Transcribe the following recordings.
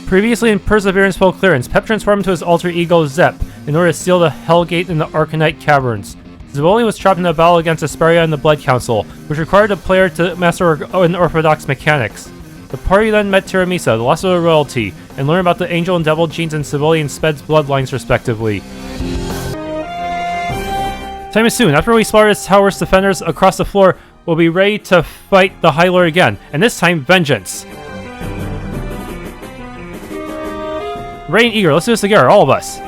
Previously in Perseverance Full Clearance, Pep transformed into his alter ego Zep in order to seal the Hellgate in the Archonite Caverns. Zeboli was trapped in a battle against Esperia and the Blood Council, which required the player to master unorthodox mechanics. The party then met Tiramisu, the loss of the royalty, and learned about the Angel and Devil genes and Zeboli and Sped's bloodlines respectively. Time is soon. After we slaughter its tower's defenders across the floor, we'll be ready to fight the Highlord again, and this time, vengeance. Ready and eager, let's do this together, all of us.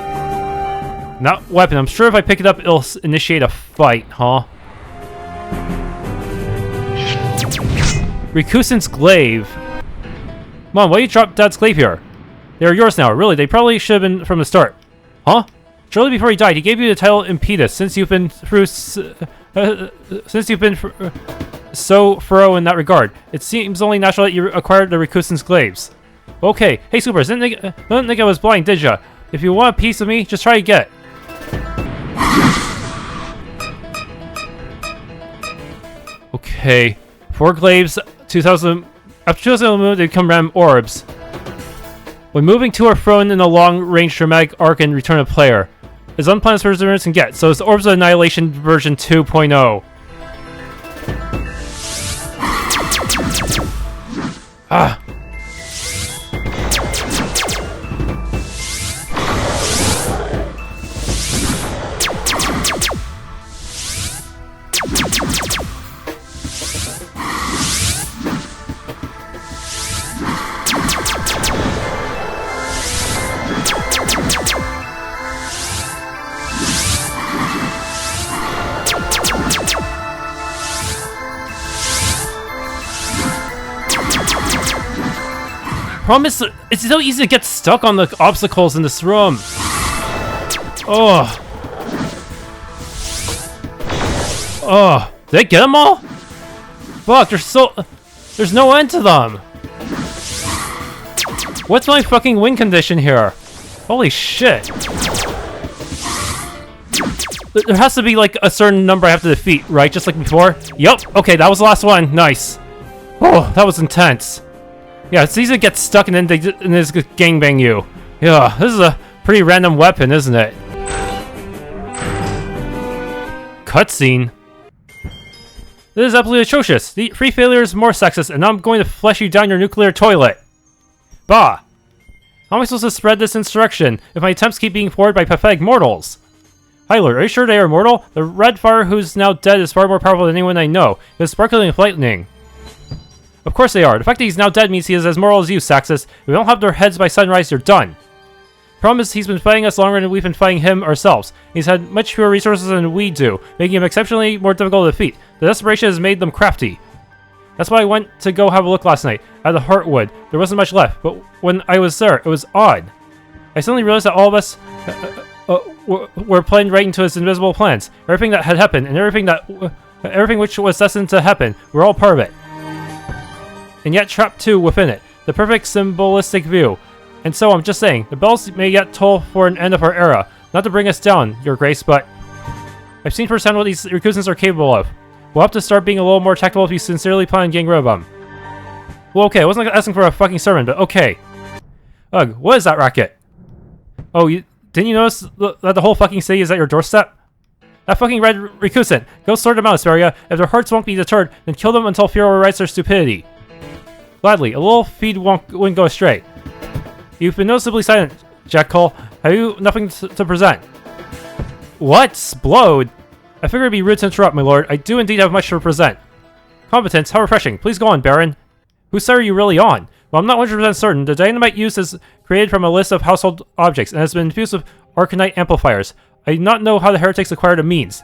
Not weapon, I'm sure if I pick it up, it'll initiate a fight, huh? Recusant's glaive. Mom, why you drop Dad's glaive here? They are yours now, really, they probably should have been from the start. Huh? Shortly before he died, he gave you the title Impetus, since you've been so thorough in that regard. It seems only natural that you acquired the Recusant's glaives. Okay, hey Super, don't think I was blind, did ya? If you want a piece of me, just try to get it. Okay, 4 glaives, 2000. After 2000 they become random orbs. When moving to or thrown in a long-range dramatic arc and return a player. As unplanned as Perseverance can get, so it's Orbs of Annihilation version 2.0. Ah. Problem is, it's so easy to get stuck on the obstacles in this room. Oh. Oh. Did I get them all? Fuck, there's no end to them. What's my fucking win condition here? Holy shit. There has to be like a certain number I have to defeat, right? Just like before? Yup. Okay, that was the last one. Nice. Oh, that was intense. Yeah, it's easy to get stuck and then they just gangbang you. Yeah, this is a pretty random weapon, isn't it? Cutscene. This is absolutely atrocious. The 3 failures, more Saxxis, and I'm going to flush you down your nuclear toilet. Bah! How am I supposed to spread this insurrection if my attempts keep being thwarted by pathetic mortals? Highlord, are you sure they are mortal? The red fire who's now dead is far more powerful than anyone I know. It is sparkling with lightning. Of course they are. The fact that he's now dead means he is as mortal as you, Saxxis. If we don't have their heads by sunrise, you're done. Problem is, he's been fighting us longer than we've been fighting him ourselves. He's had much fewer resources than we do, making him exceptionally more difficult to defeat. The desperation has made them crafty. That's why I went to go have a look last night. At the Heartwood, there wasn't much left, but when I was there, it was odd. I suddenly realized that all of us were playing right into his invisible plans. Everything that had happened, and everything which was destined to happen, we're all part of it. And yet trapped too within it. The perfect symbolistic view. And so I'm just saying, the bells may yet toll for an end of our era. Not to bring us down, Your Grace, but I've seen firsthand what these recusants are capable of. We'll have to start being a little more tactful if you sincerely plan on getting rid of them. Well, okay, I wasn't asking for a fucking sermon, but okay. Ugh, what is that racket? Oh, didn't you notice that the whole fucking city is at your doorstep? That fucking red recusant. Go sort them out, Esperia. If their hearts won't be deterred, then kill them until fear overrides their stupidity. Gladly, a little feed wouldn't go astray. You've been noticeably silent, Jack Cole. Have you nothing to present? What? Splode? I figured it'd be rude to interrupt, my lord. I do indeed have much to present. Competence, how refreshing. Please go on, Baron. Whose side are you really on? Well, I'm not 100% certain. The dynamite used is created from a list of household objects and has been infused with Archonite amplifiers. I do not know how the heretics acquired the means.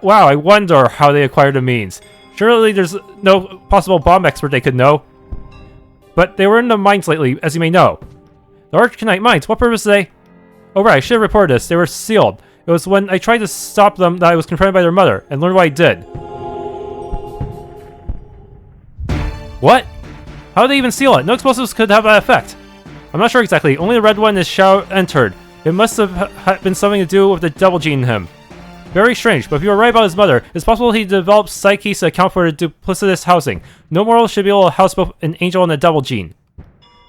Wow, I wonder how they acquired the means. Surely there's no possible bomb expert they could know. But they were in the mines lately, as you may know. The Archonite mines, what purpose are they? Oh right, I should have reported this. They were sealed. It was when I tried to stop them that I was confronted by their mother, and learned what I did. What? How did they even seal it? No explosives could have that effect. I'm not sure exactly. Only the red one is entered. It must have been something to do with the devil gene in him. Very strange, but if you were right about his mother, it's possible he developed Saxxis to account for the duplicitous housing. No mortal should be able to house both an angel and a devil gene.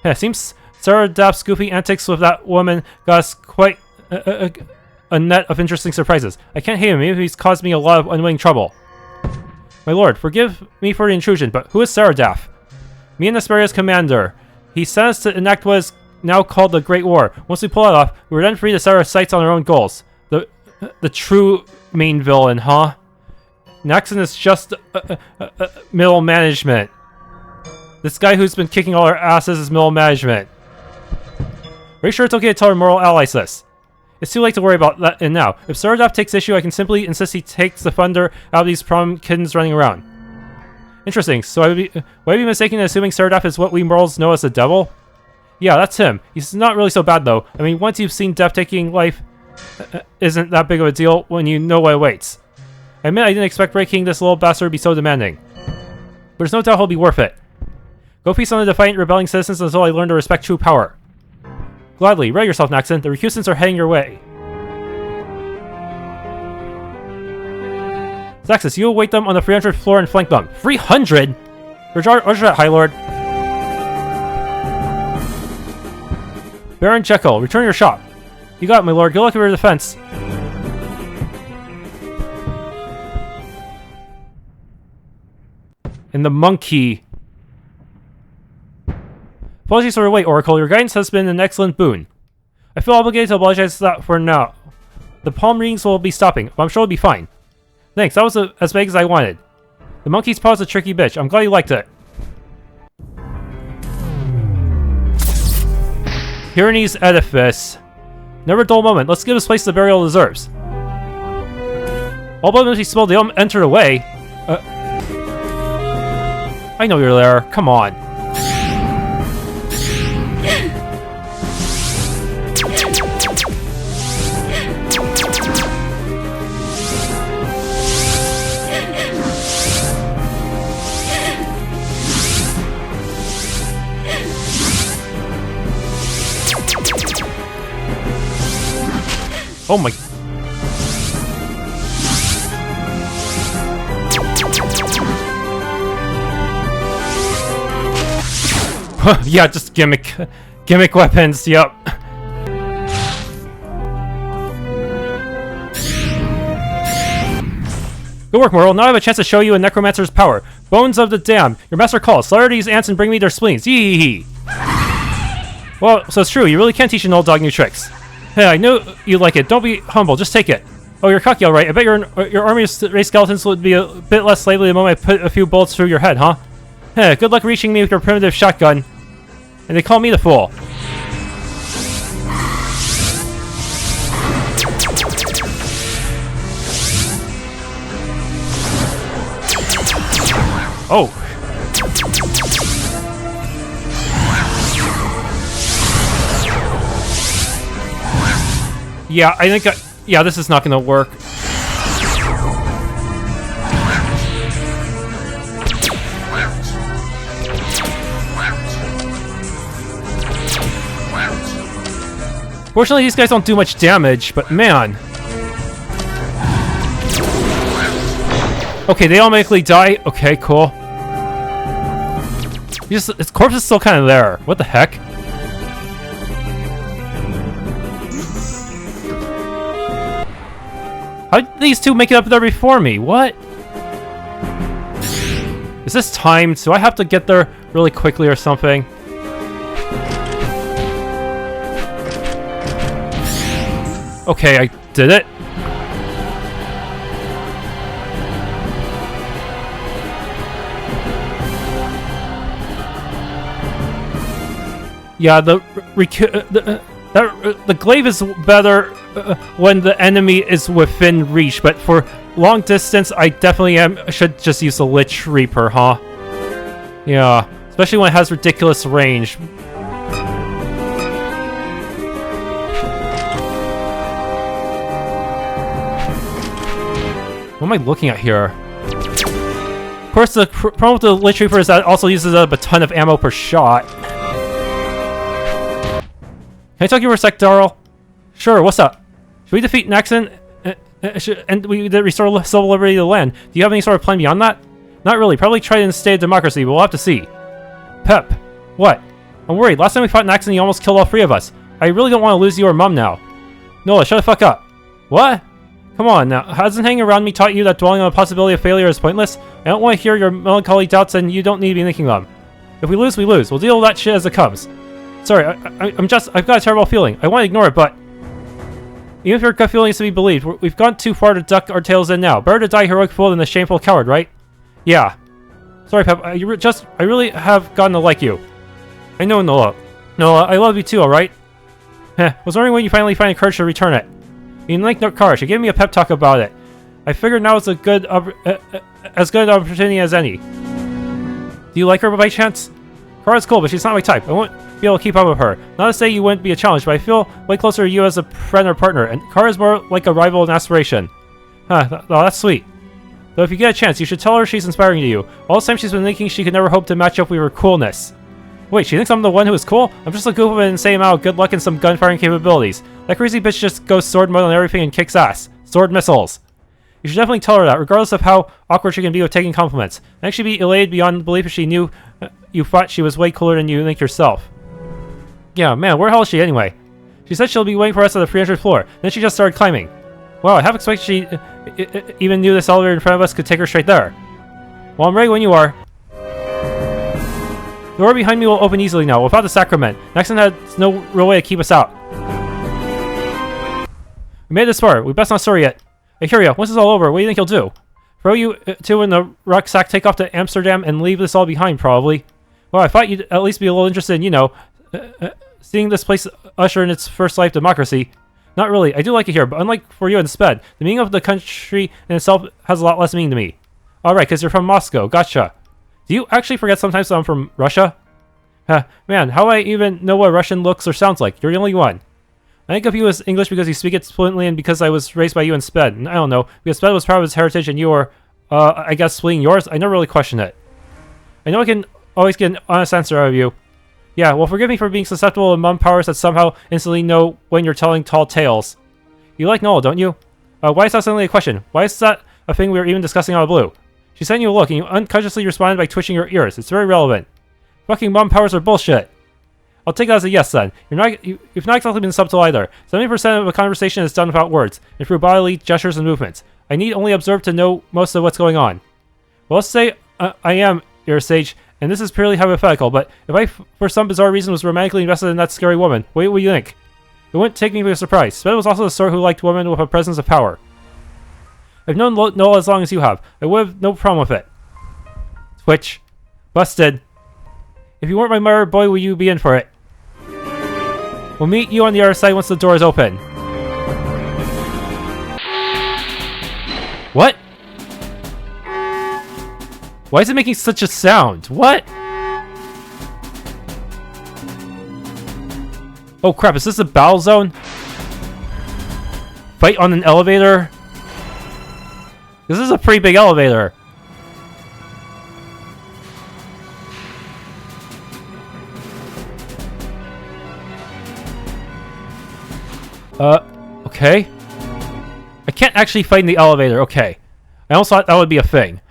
Yeah, seems Saradaph's goofy antics with that woman got us quite a net of interesting surprises. I can't hate him, even if he's caused me a lot of unwitting trouble. My lord, forgive me for the intrusion, but who is Saradaph? Me and Esperia's commander. He sent us to enact what is now called the Great War. Once we pull it off, we were then free to set our sights on our own goals. The true main villain, huh? Naxon is just middle management. This guy who's been kicking all our asses is middle management. Are you sure it's okay to tell our moral allies this? It's too late to worry about that now. If Saradaph takes issue, I can simply insist he takes the thunder out of these problem kittens running around. Interesting. So would I be mistaken in assuming Saradaph is what we mortals know as the devil? Yeah, that's him. He's not really so bad though. I mean, once you've seen death taking life, isn't that big of a deal when you know what awaits. I admit I didn't expect breaking this little bastard to be so demanding. But there's no doubt he'll be worth it. Go feast on the defiant rebelling citizens until I learn to respect true power. Gladly. Ready yourself, Naxon. The recusants are heading your way. Saxxis, you await them on the 300th floor and flank them. 300? Roger that, Highlord. Baron Jekyll, return your shop. You got it, my lord. Good luck with your defense. And the monkey. Apologies for the wait, Oracle. Your guidance has been an excellent boon. I feel obligated to apologize for that for now. The palm readings will be stopping, but I'm sure it'll be fine. Thanks, that was as vague as I wanted. The monkey's paw's a tricky bitch. I'm glad you liked it. Tyranny's Edifice. Never a dull moment. Let's give this place the burial it deserves. All but empty Splode, they don't enter the way. I know you're there. Come on. Oh my... Yeah, just gimmick weapons, yep. Good work, Mortal. Now I have a chance to show you a necromancer's power. Bones of the Damned. Your master calls. Slaughter these ants and bring me their spleens. Yee. Well, so it's true. You really can teach an old dog new tricks. Hey, I know you like it. Don't be humble. Just take it. Oh, you're cocky, all right. I bet your army of race skeletons would be a bit less lively the moment I put a few bullets through your head, huh? Hey, good luck reaching me with your primitive shotgun. And they call me the fool. Oh. Yeah, I think yeah, this is not gonna work. Fortunately, these guys don't do much damage, but man. Okay, they automatically die. Okay, cool. His corpse is still kind of there. What the heck? How did these two make it up there before me? What? Is this timed? Do I have to get there really quickly or something? Okay, I did it. Yeah, the glaive is better when the enemy is within reach, but for long distance, I definitely should just use the Lich Reaper, huh? Yeah, especially when it has ridiculous range. What am I looking at here? Of course, the problem with the Lich Reaper is that it also uses up a ton of ammo per shot. Can I talk to you for a sec, Darrell? Sure, what's up? Should we defeat Naxon and we restore civil liberty to the land? Do you have any sort of plan beyond that? Not really. Probably try to instate democracy, but we'll have to see. Pep. What? I'm worried. Last time we fought Naxon, he almost killed all 3 of us. I really don't want to lose you or Mum now. Nola, shut the fuck up. What? Come on now. Hasn't hanging around me taught you that dwelling on the possibility of failure is pointless? I don't want to hear your melancholy doubts, and you don't need to be thinking them. If we lose, we lose. We'll deal with that shit as it comes. Sorry, I've got a terrible feeling. I want to ignore it, but even if your gut feeling is to be believed, we've gone too far to duck our tails in now. Better to die heroic fool than a shameful coward, right? Yeah. Sorry, Pep. I really have gotten to like you. I know, Nola. Nola, I love you too, alright? Heh, was wondering when you finally find the courage to return it. You didn't like no car. She gave me a pep talk about it. I figured now it's a good, as good an opportunity as any. Do you like her by chance? Kara's cool, but she's not my type. I won't be able to keep up with her. Not to say you wouldn't be a challenge, but I feel way closer to you as a friend or partner, and Kara's more like a rival and aspiration. Huh, that's sweet. Though if you get a chance, you should tell her she's inspiring to you. All the time she's been thinking she could never hope to match up with your coolness. Wait, she thinks I'm the one who is cool? I'm just a goof with an insane amount of good luck and some gunfiring capabilities. That crazy bitch just goes sword mode on everything and kicks ass. Sword missiles. You should definitely tell her that, regardless of how awkward she can be with taking compliments. I think she'd be elated beyond belief if she knew you thought she was way cooler than you think yourself. Yeah, man, where the hell is she anyway? She said she'll be waiting for us at the 300th floor. Then she just started climbing. Wow, I half expected she even knew this elevator in front of us could take her straight there. Well, I'm ready when you are. The door behind me will open easily now, without the sacrament. Naxon has no real way to keep us out. We made it this far. We best not sorry yet. Hey, Curio, once it's all over, what do you think you'll do? Throw you two in the rucksack, take off to Amsterdam, and leave this all behind, probably. Well, I thought you'd at least be a little interested in, you know, seeing this place usher in its first life democracy. Not really. I do like it here, but unlike for you and Sped, the meaning of the country in itself has a lot less meaning to me. Alright, because you're from Moscow. Gotcha. Do you actually forget sometimes that I'm from Russia? Man, how do I even know what Russian looks or sounds like? You're the only one. I think of you as English because you speak it fluently and because I was raised by you and Sped. And I don't know, because Sped was proud of his heritage and you were, I guess, splitting yours. I never really questioned it. I know I can always get an honest answer out of you. Yeah, well, forgive me for being susceptible to mum powers that somehow instantly know when you're telling tall tales. You like Noel, don't you? Why is that suddenly a question? Why is that a thing we were even discussing out of the blue? She sent you a look, and you unconsciously responded by twitching your ears. It's very relevant. Fucking mum powers are bullshit. I'll take that as a yes, then. You've not exactly been subtle either. 70% of a conversation is done without words, and through bodily gestures and movements. I need only observe to know most of what's going on. Well, let's say I am your sage, and this is purely hypothetical, but if I, for some bizarre reason, was romantically invested in that scary woman, what do you think? It wouldn't take me by surprise. Sped was also the sort who liked women with a presence of power. I've known Noel as long as you have. I would have no problem with it. Twitch. Busted. If you weren't my mother, boy, will you be in for it. We'll meet you on the other side once the door is open. What? Why is it making such a sound? What? Oh crap, is this a battle zone? Fight on an elevator? This is a pretty big elevator. Okay. I can't actually fight in the elevator, okay. I almost thought that would be a thing.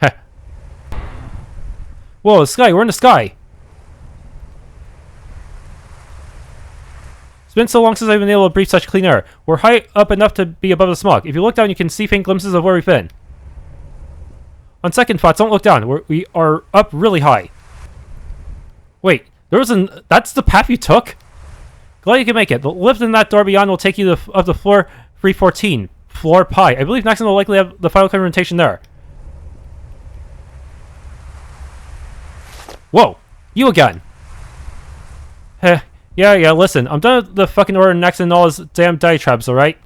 Whoa, the sky, we're in the sky. It's been so long since I've been able to breathe such clean air. We're high up enough to be above the smog. If you look down, you can see faint glimpses of where we've been. On second thoughts, don't look down. We are up really high. Wait, that's the path you took? Glad you can make it. The lift in that door beyond will take you up to floor 314. Floor Pi. I believe Naxon will likely have the final confrontation there. Whoa! You again! Heh. Yeah, listen. I'm done with the fucking order Naxon and all his damn diatribes, alright?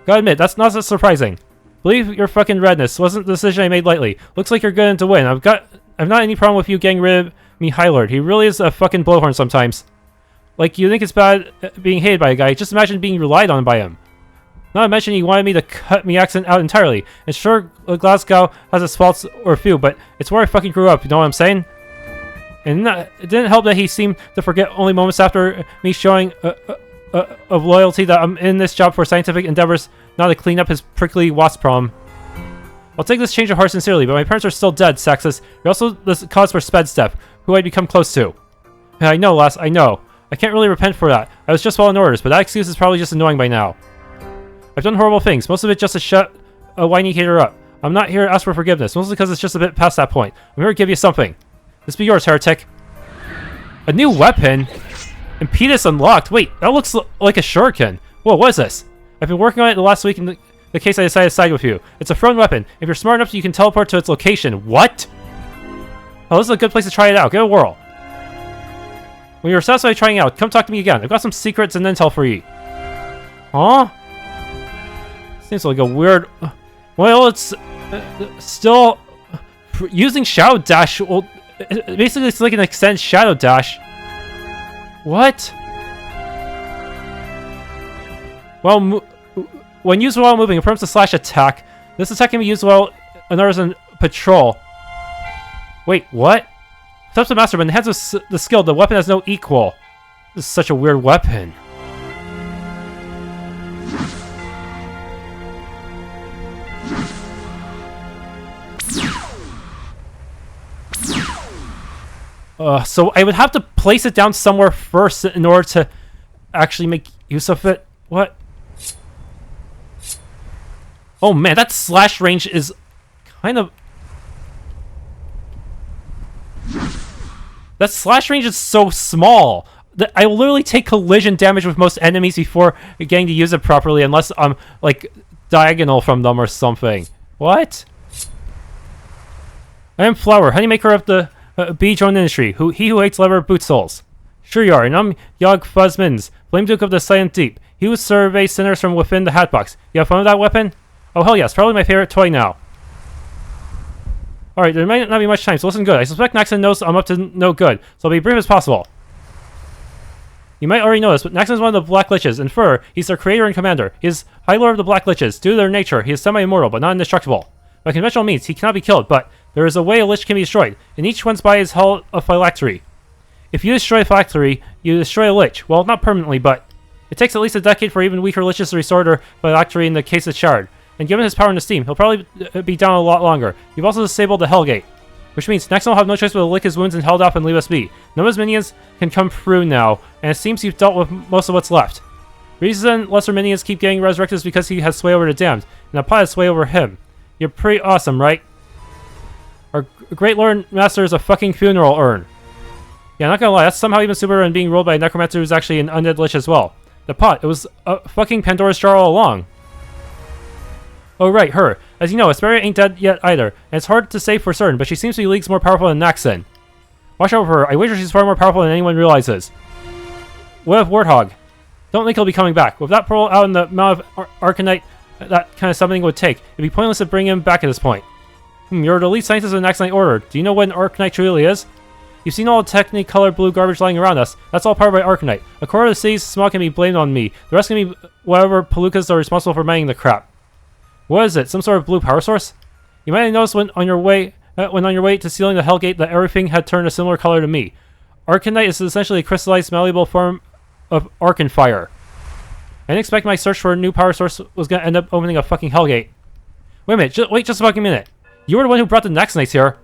Gotta admit, that's not so surprising. Believe your fucking redness wasn't the decision I made lightly. Looks like you're good to win. I've not any problem with you getting rid of me, Highlord. He really is a fucking blowhorn sometimes. Like, you think it's bad being hated by a guy. Just imagine being relied on by him. Not to mention he wanted me to cut me accent out entirely. And sure, Glasgow has its faults or a few, but it's where I fucking grew up, you know what I'm saying? And it didn't help that he seemed to forget only moments after me showing of loyalty that I'm in this job for scientific endeavors, not to clean up his prickly wasp problem. I'll take this change of heart sincerely, but my parents are still dead, Saxxis. You're also the cause for Sped's death, who I'd become close to. Yeah, I know, lass, I know. I can't really repent for that. I was just following orders, but that excuse is probably just annoying by now. I've done horrible things, most of it just to shut a whiny hater up. I'm not here to ask for forgiveness, mostly because it's just a bit past that point. I'm here to give you something. This be yours, heretic. A new weapon? Impetus unlocked. Wait, that looks like a shuriken. Whoa, what is this? I've been working on it the last week in the case I decided to side with you. It's a thrown weapon. If you're smart enough, you can teleport to its location. What? Oh, this is a good place to try it out. Give it a whirl. When you're satisfied trying it out, come talk to me again. I've got some secrets and intel for you. Huh? Seems like a weird... Well, it's still... Using Shadow Dash... Well, basically, it's like an extended Shadow Dash. What? Well, when used while moving, it permits a slash attack. This attack can be used while another is in patrol. Wait, what? Steps to master, but enhances the skill. The weapon has no equal. This is such a weird weapon. So I would have to place it down somewhere first in order to actually make use of it. What? Oh man, that slash range is kind of... That slash range is so small that I will literally take collision damage with most enemies before getting to use it properly, unless I'm like diagonal from them or something. What? I am Flower, honeymaker of the bee drone industry. He who hates leather boot soles. Sure you are, and I'm Yogg Fuzzmans, Flame Duke of the Silent Deep. He who surveys sinners from within the hatbox. You have fun with that weapon? Oh hell yes, probably my favorite toy now. Alright, there might not be much time, so listen good. I suspect Naxon knows I'm up to no good, so I'll be brief as possible. You might already know this, but Naxon is one of the Black Liches. In fur, he's their creator and commander. He is Highlord of the Black Liches. Due to their nature, he is semi-immortal, but not indestructible. By conventional means, he cannot be killed, but there is a way a Lich can be destroyed, and each one's by is held a phylactery. If you destroy a phylactery, you destroy a Lich. Well, not permanently, but it takes at least a decade for even weaker Liches to restore their phylactery in the case of Shard. And given his power and esteem, he'll probably be down a lot longer. You've also disabled the Hellgate, which means Naxon will have no choice but to lick his wounds and held off and leave us be. None of his minions can come through now, and it seems you've dealt with most of what's left. Reason lesser minions keep getting resurrected is because he has sway over the damned, and Appa has sway over him. You're pretty awesome, right? Our great Lord Master is a fucking funeral urn. Yeah, not gonna lie, that's somehow even stupider than being ruled by a necromancer who's actually an undead Lich as well. The pot, it was a fucking Pandora's jar all along. Oh right, her. As you know, Esperia ain't dead yet either, and it's hard to say for certain, but she seems to be leagues more powerful than Naxon. Watch out for her, I wager she's far more powerful than anyone realizes. What of Warthog? Don't think he'll be coming back. With that pearl out in the amount of Archonite that kind of summoning would take, it'd be pointless to bring him back at this point. You're the lead scientist of the Naxonite Order. Do you know what an Archonite truly is? You've seen all the technicolored blue garbage lying around us. That's all powered by Archonite. A quarter of the city's smog can be blamed on me. The rest can be whatever palookas are responsible for mining the crap. What is it? Some sort of blue power source? You might have noticed when on your way to sealing the Hellgate that everything had turned a similar color to me. Archonite is essentially a crystallized, malleable form of Archon fire. I didn't expect my search for a new power source was going to end up opening a fucking Hellgate. Wait a minute, wait just a fucking minute. You were the one who brought the Naxonites here.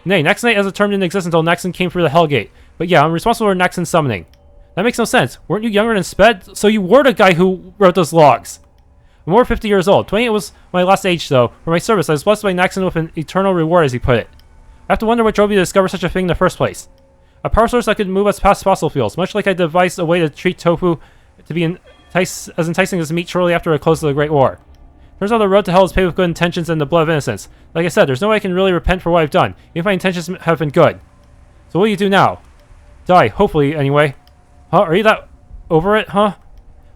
Nay, Naxonite as a term didn't exist until Naxon came through the Hellgate. But yeah, I'm responsible for Naxon summoning. That makes no sense. Weren't you younger than Sped? So you were the guy who wrote those logs. I'm over 50 years old. 28 was my last age, though. For my service, I was blessed by Naxon with an eternal reward, as he put it. I have to wonder what drove you to discover such a thing in the first place. A power source that could move us past fossil fuels, much like I devised a way to treat tofu to be as enticing as meat shortly after the close of the Great War. Turns out the road to hell is paved with good intentions and the blood of innocence. Like I said, there's no way I can really repent for what I've done, even if my intentions have been good. So what do you do now? Die, hopefully, anyway. Huh? Are you that over it, huh?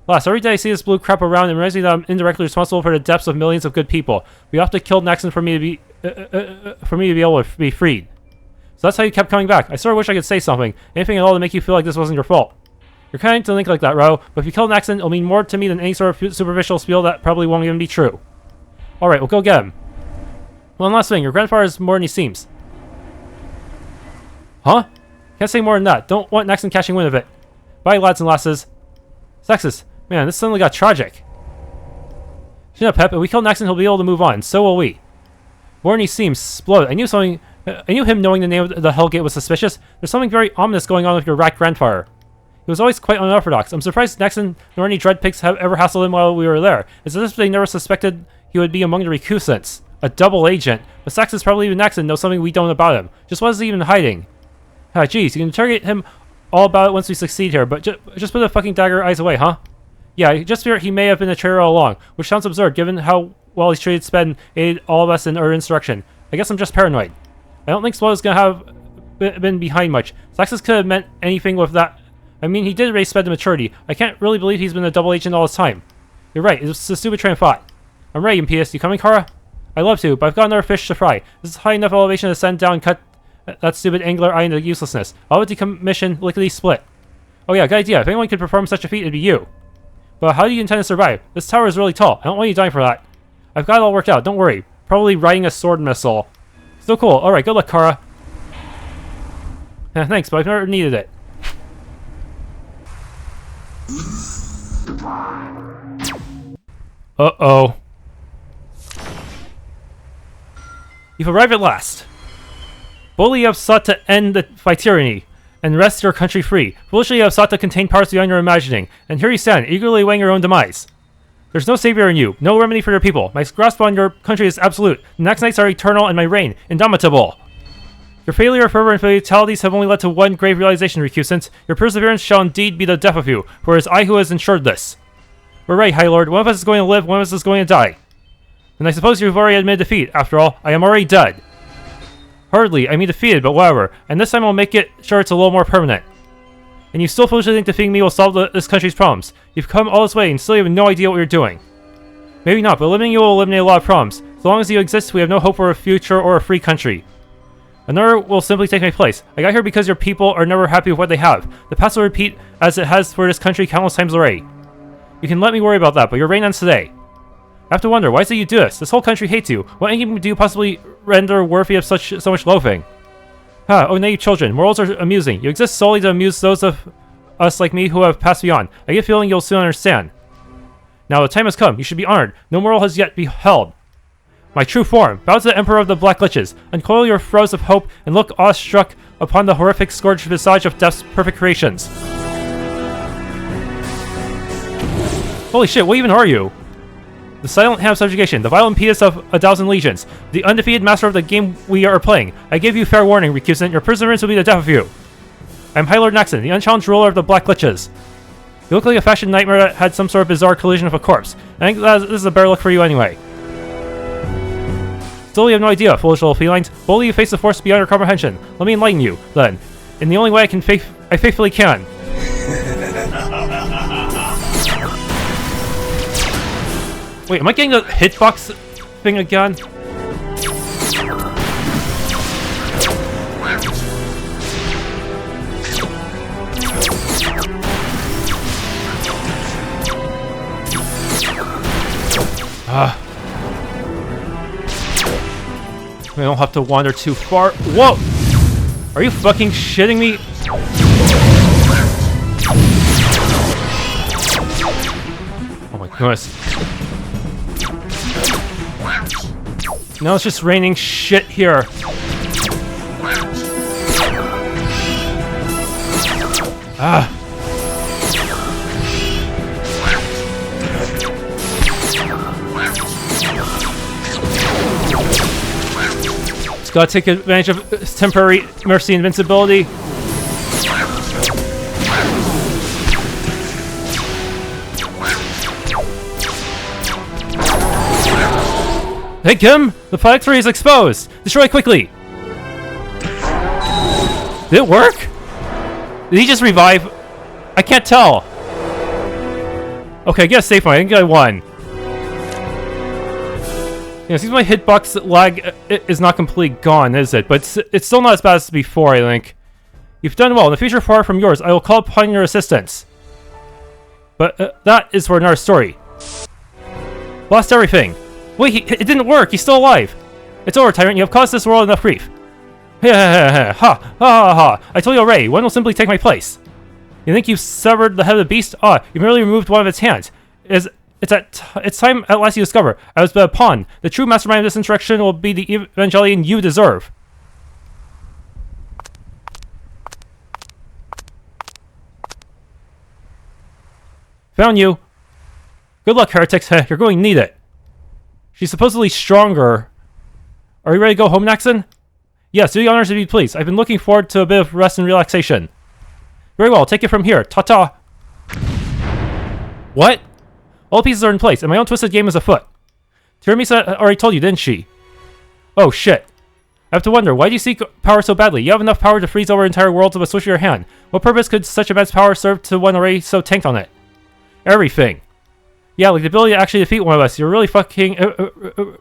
Last, every day I see this blue crap around and reminds me that I'm indirectly responsible for the deaths of millions of good people. We have to kill Naxon for me to be able to be freed. So that's how you kept coming back. I sort of wish I could say something, anything at all to make you feel like this wasn't your fault. You're kind to think like that, Ro, but if you kill Naxon, it'll mean more to me than any sort of superficial spiel that probably won't even be true. Alright, we'll go get him. One last thing, your grandfather is more than he seems. Huh? Can't say more than that. Don't want Naxon catching wind of it. Bye, lads and lasses. Saxxis, man, this suddenly got tragic. Chin up, Pep. If we kill Naxon, he'll be able to move on. So will we. More than he seems. Splode. I knew something I knew him knowing the name of the Hellgate was suspicious. There's something very ominous going on with your rat grandfather. He was always quite unorthodox. I'm surprised Naxon nor any dreadpigs have ever hassled him while we were there. It's as if they never suspected he would be among the recusants. A double agent. But Saxxis, probably even Naxon, knows something we don't about him. Just what is he even hiding? Ah, geez, you can interrogate him all about it once we succeed here, but just put the fucking dagger eyes away, huh? Yeah, I just fear he may have been a traitor all along, which sounds absurd given how well he's treated Sped and aided all of us in our insurrection. I guess I'm just paranoid. I don't think Splode is gonna have been behind much. Saxxis could have meant anything with that. I mean, he did raise Sped to maturity. I can't really believe he's been a double agent all this time. You're right, it's a stupid train of thought. I'm ready, Impious. You coming, Kara? I'd love to, but I've got another fish to fry. This is high enough elevation to send down and cut that stupid angular eye into uselessness. I'll have to decommission lickety-split. Oh yeah, good idea. If anyone could perform such a feat, it'd be you. But how do you intend to survive? This tower is really tall. I don't want you dying for that. I've got it all worked out, don't worry. Probably riding a sword missile. Still cool. Alright, good luck, Kara. Thanks, but I've never needed it. Uh-oh. You've arrived at last. Boldly you have sought to end the tyranny and wrest your country free. Foolishly you have sought to contain powers beyond your imagining, and here you stand, eagerly weighing your own demise. There's no savior in you, no remedy for your people. My grasp on your country is absolute. The Naxonites are eternal, and my reign, indomitable. Your failure, fervor, and fatalities have only led to one grave realization, recusants. Your perseverance shall indeed be the death of you, for it is I who has ensured this. We're right, Highlord. One of us is going to live, one of us is going to die. And I suppose you've already admitted defeat. After all, I am already dead. Hardly, I mean defeated, but whatever. And this time I'll make it sure it's a little more permanent. And you still foolishly think defeating me will solve this country's problems. You've come all this way and still have no idea what you're doing. Maybe not, but eliminating you will eliminate a lot of problems. So long as you exist, we have no hope for a future or a free country. Another will simply take my place. I got here because your people are never happy with what they have. The past will repeat as it has for this country countless times already. You can let me worry about that, but your reign ends today. I have to wonder, why is it you do this? This whole country hates you. What income do you possibly render worthy of so much loathing? Oh, naive children. Morals are amusing. You exist solely to amuse those of us like me who have passed beyond. I get a feeling you'll soon understand. Now the time has come. You should be honored. No moral has yet beheld my true form. Bow to the Emperor of the Black Liches. Uncoil your throws of hope and look awestruck upon the horrific scourged visage of death's perfect creations. Holy shit, what even are you? The silent hand of subjugation, the violent impetus of 1,000 legions, the undefeated master of the game we are playing. I give you fair warning, recusant. Your perseverance will be the death of you. I am Highlord Naxon, the unchallenged ruler of the Black Liches. You look like a fashion nightmare that had some sort of bizarre collision with a corpse. I think this is a better look for you anyway. Still, you have no idea, foolish little felines. Boldly you face the force beyond your comprehension. Let me enlighten you, then. In the only way I faithfully can. Wait, am I getting the hitbox thing again? I don't have to wander too far. Whoa! Are you fucking shitting me? Oh my goodness. Now it's just raining shit here. Ah. Just gotta take advantage of temporary mercy invincibility. Hey Kim! The phylactery is exposed! Destroy it quickly! Did it work? Did he just revive? I can't tell! Okay, I guess safe one. I think I won. Yeah, seems my hitbox lag is not completely gone, is it? But it's still not as bad as before, I think. You've done well. In the future far from yours, I will call upon your assistance. But that is for another story. Lost everything. Wait, it didn't work! He's still alive! It's over, Tyrant. You have caused this world enough grief. Ha ha ha! I told you already, one will simply take my place. You think you've severed the head of the beast? You merely removed one of its hands. It's time at last you discover. I was but a pawn. The true mastermind of this insurrection will be the Evangelion you deserve. Found you. Good luck, heretics. You're going to need it. She's supposedly stronger. Are you ready to go home, Naxon? Yes, do the honors if you please. I've been looking forward to a bit of rest and relaxation. Very well, take it from here. Ta-ta. What? All the pieces are in place, and my own twisted game is afoot. Tiramisu already told you, didn't she? Oh, shit. I have to wonder, why do you seek power so badly? You have enough power to freeze over entire worlds with a switch of your hand. What purpose could such immense power serve to one already so tanked on it? Everything. Yeah, like the ability to actually defeat one of us. You're really fucking...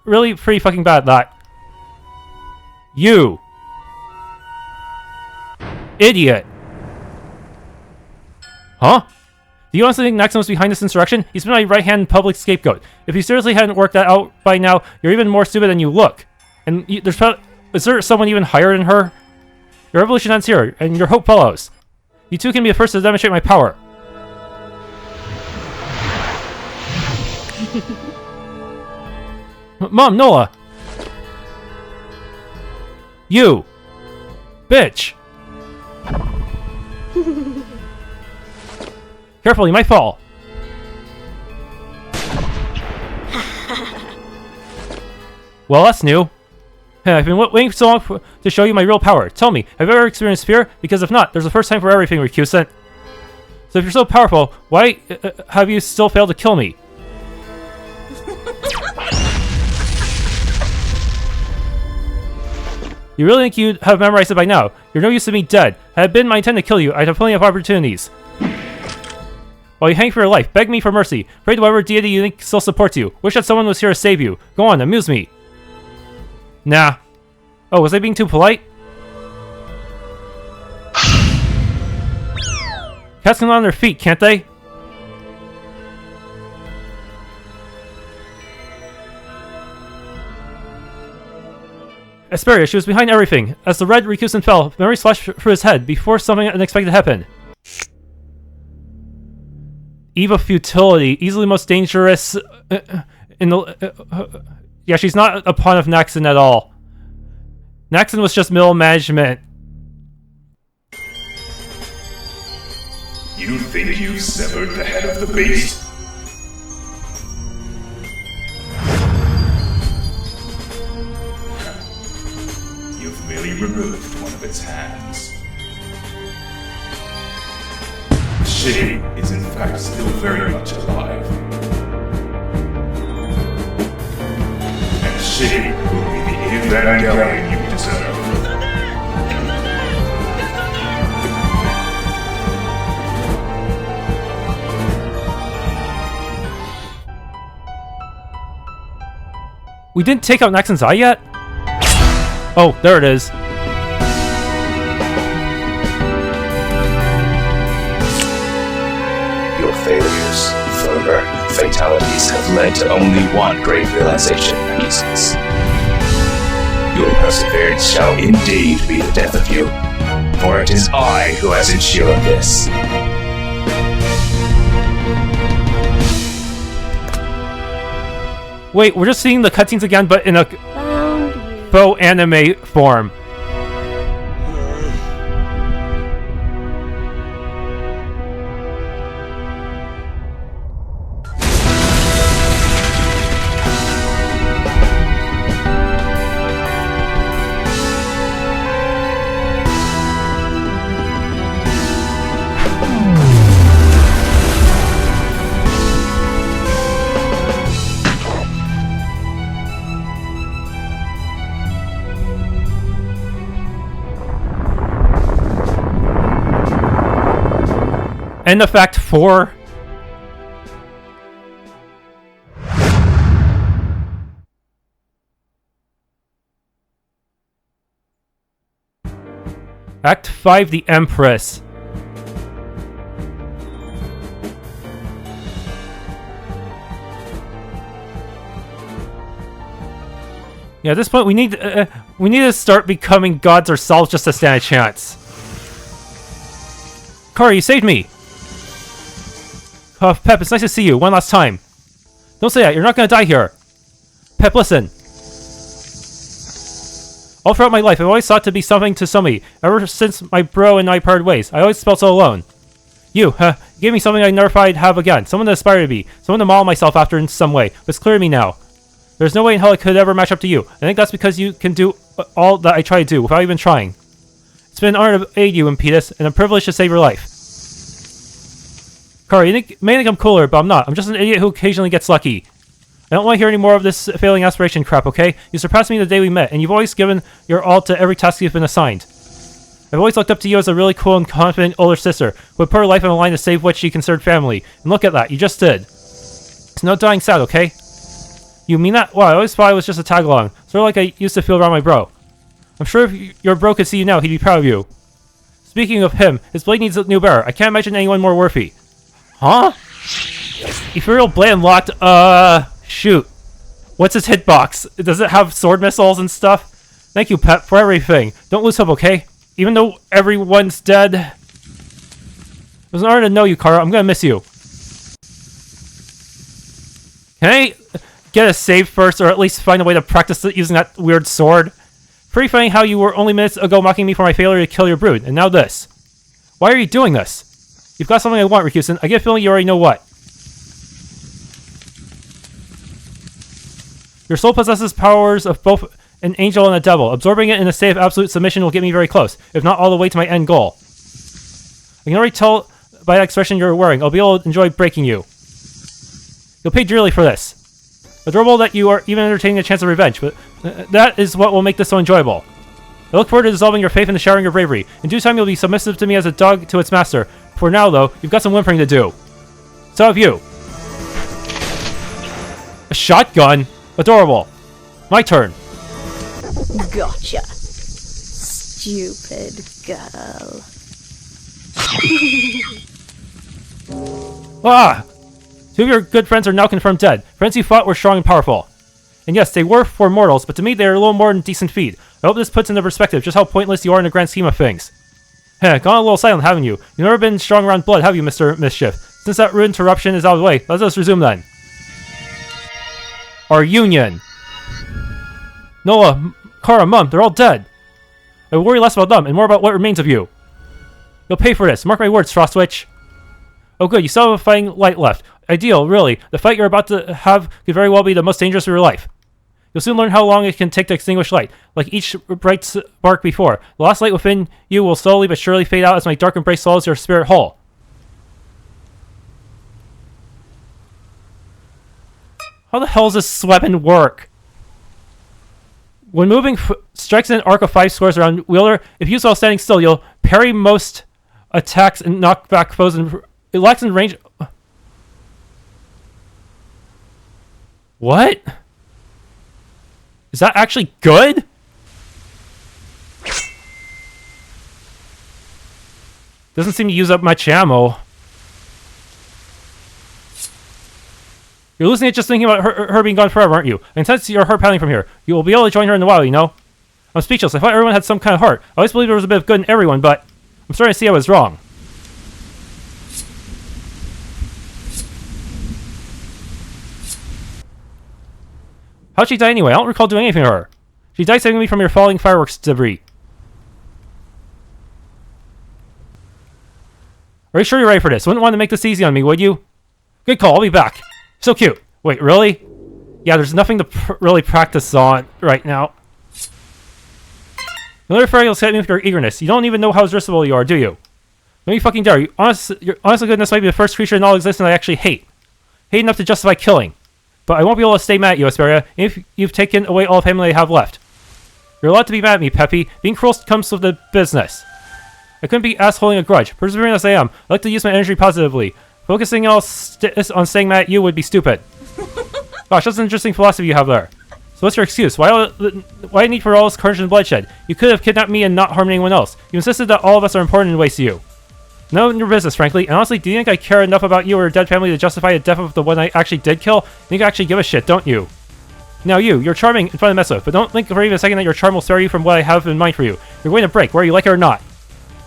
really pretty fucking bad at that. You. Idiot. Huh? Do you honestly think Naxon was behind this insurrection? He's been my right-hand public scapegoat. If you seriously hadn't worked that out by now, you're even more stupid than you look. And is there someone even higher than her? Your revolution ends here, and your hope follows. You two can be the first to demonstrate my power. Mom, Nola! You! Bitch! Careful, you might fall. Well, that's new. I've been waiting so long to show you my real power. Tell me, have you ever experienced fear? Because if not, there's a first time for everything, recusant. So if you're so powerful, why have you still failed to kill me? You really think you'd have memorized it by now? You're no use to me dead. Had it been my intent to kill you, I'd have plenty of opportunities. While you hang for your life, beg me for mercy. Pray to whatever deity you think still supports you. Wish that someone was here to save you. Go on, amuse me. Nah. Oh, was I being too polite? Cats can land on their feet, can't they? Esperia, she was behind everything. As the red recusant fell, memories flashed through his head before something unexpected happened. Eve of Futility, easily most dangerous in the... yeah, she's not a pawn of Naxon at all. Naxon was just middle management. You think you've severed the head of the beast? You've merely removed one of its hands. She is in fact still very much alive. And she will be the Evangelion you deserve. We didn't take out Naxon's eye yet? Oh, there it is. Your failures, further fatalities have led to only one great realization, Pieces. Your perseverance shall indeed be the death of you, for it is I who has ensured this. Wait, we're just seeing the cutscenes again, but in a faux anime form. End of Act 4. Act 5, The Empress. Yeah, at this point we need to start becoming gods ourselves just to stand a chance. Kari, you saved me! Pep, it's nice to see you, one last time. Don't say that, you're not gonna die here. Pep, listen. All throughout my life, I've always sought to be something to somebody. Ever since my bro and I parted ways, I always felt so alone. You You gave me something I never thought I'd have again. Someone to aspire to be. Someone to model myself after in some way. But it's clear to me now. There's no way in hell I could ever match up to you. I think that's because you can do all that I try to do without even trying. It's been an honor to aid you, Impetus, and a privilege to save your life. Kara, you may think I'm cooler, but I'm not. I'm just an idiot who occasionally gets lucky. I don't want to hear any more of this failing aspiration crap, okay? You surpassed me the day we met, and you've always given your all to every task you've been assigned. I've always looked up to you as a really cool and confident older sister who would put her life on the line to save what she considered family. And look at that, you just did. It's no dying sad, okay? You mean that? Well, I always thought it was just a tag-along, sort of like I used to feel around my bro. I'm sure if your bro could see you now, he'd be proud of you. Speaking of him, his blade needs a new bearer. I can't imagine anyone more worthy. Huh? Ethereal blade unlocked, shoot. What's his hitbox? Does it have sword missiles and stuff? Thank you, Pep, for everything. Don't lose hope, okay? Even though everyone's dead. It was an honor to know you, Kara. I'm gonna miss you. Can I get a save first, or at least find a way to practice using that weird sword? Pretty funny how you were only minutes ago mocking me for my failure to kill your brood, and now this. Why are you doing this? You've got something I want, Rikusen. I get a feeling you already know what. Your soul possesses powers of both an angel and a devil. Absorbing it in a state of absolute submission will get me very close, if not all the way to my end goal. I can already tell by that expression you're wearing. I'll be able to enjoy breaking you. You'll pay dearly for this. Adorable that you are even entertaining a chance of revenge, but that is what will make this so enjoyable. I look forward to dissolving your faith and showering your bravery. In due time, you'll be submissive to me as a dog to its master. For now, though, you've got some whimpering to do. So have you. A shotgun? Adorable. My turn. Gotcha. Stupid girl. Ah! Two of your good friends are now confirmed dead. Friends you fought were strong and powerful. And yes, they were for mortals, but to me they are a little more than decent feat. I hope this puts into perspective just how pointless you are in the grand scheme of things. Heh, gone a little silent, haven't you? You've never been strong around blood, have you, Mr. Mischief? Since that rude interruption is out of the way, let us resume then. Our union. Noah, Kara, Mum, they're all dead. I worry less about them and more about what remains of you. You'll pay for this. Mark my words, Frostwitch. Oh good, you still have a fighting light left. Ideal, really. The fight you're about to have could very well be the most dangerous of your life. You'll soon learn how long it can take to extinguish light. Like each bright spark before, the last light within you will slowly but surely fade out as my dark embrace swallows your spirit whole. How the hell does this weapon work? When moving, strikes in an arc of 5 squares around wielder. If used while standing still, you'll parry most attacks and knock back foes. And it lacks in range. What? Is that actually good? Doesn't seem to use up much ammo. You're losing it just thinking about her being gone forever, aren't you? And since you're her paddling from here, you will be able to join her in the wild, you know? I'm speechless. I thought everyone had some kind of heart. I always believed there was a bit of good in everyone, but I'm starting to see I was wrong. How'd she die anyway? I don't recall doing anything to her. She died saving me from your falling fireworks debris. Are you sure you're ready for this? Wouldn't want to make this easy on me, would you? Good call, I'll be back. So cute. Wait, really? Yeah, there's nothing to really practice on right now. You'll never you'll set me with your eagerness. You don't even know how irresistible you are, do you? Don't you fucking dare. Your honest goodness might be the first creature in all existence I actually hate. Hate enough to justify killing. But I won't be able to stay mad at you, Esperia, if you've taken away all the family I have left. You're allowed to be mad at me, Peppy. Being cruel comes with the business. I couldn't be asked holding a grudge. Persevering as I am, I like to use my energy positively. Focusing on staying mad at you would be stupid. Gosh, that's an interesting philosophy you have there. So what's your excuse? Why need for all this carnage and bloodshed? You could have kidnapped me and not harmed anyone else. You insisted that all of us are important in ways to you. None of your business, frankly. And honestly, do you think I care enough about you or your dead family to justify the death of the one I actually did kill? You think I actually give a shit, don't you? Now you're charming and fun to mess with, but don't think for even a second that your charm will spare you from what I have in mind for you. You're going to break, whether you like it or not.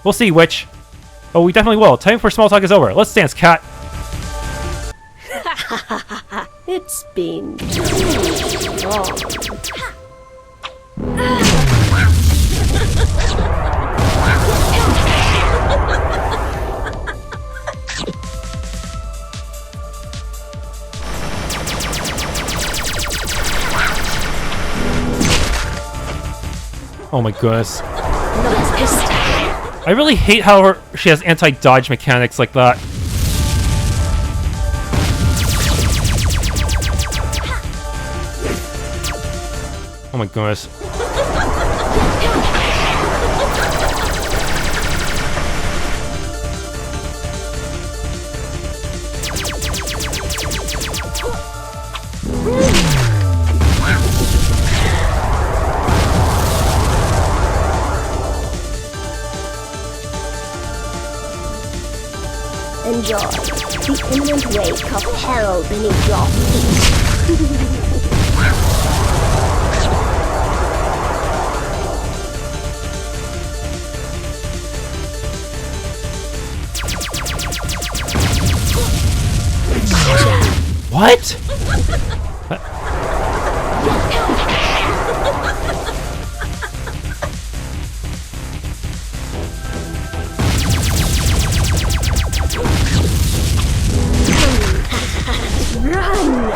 We'll see, witch. Oh, we definitely will. Time for small talk is over. Let's dance, cat. It's been too long. Oh my goodness. Not this time. I really hate how she has anti-dodge mechanics like that. Oh my goodness. Enjoy the imminent wake of hell beneath your feet. What? Run!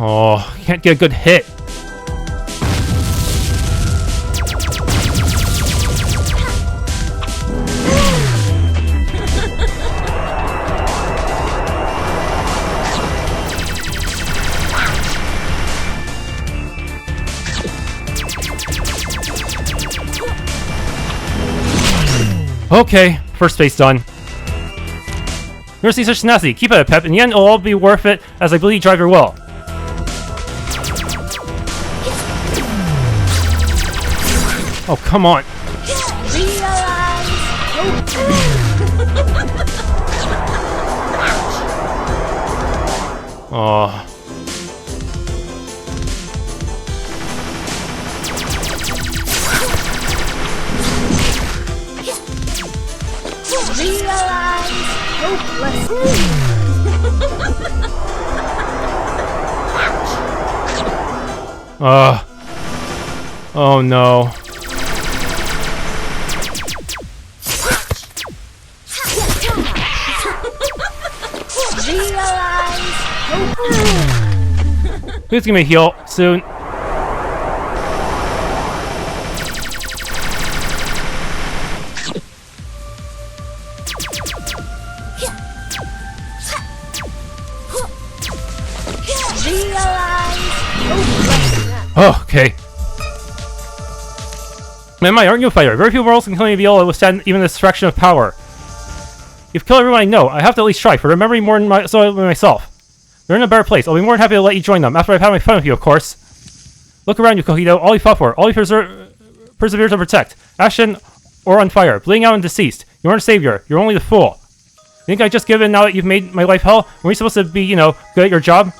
Oh, can't get a good hit. Okay, first phase done. Mercy such nasty. Keep it up, Pep. In the end, it'll all be worth it as I believe drive your will. Oh, come on. Oh. Oh no. Who's gonna heal soon? Oh, okay. Man, aren't you a fighter? Very few worlds can claim to be able to withstand even this fraction of power. You've killed everyone I know. I have to at least try, for they're memory more than myself. They're in a better place. I'll be more than happy to let you join them, after I've had my fun with you, of course. Look around you, Kohito. All you fought for, all you persevere to protect. Ashen or on fire, bleeding out and deceased. You aren't a savior. You're only the fool. You think I just give in now that you've made my life hell? Weren't you supposed to be, good at your job?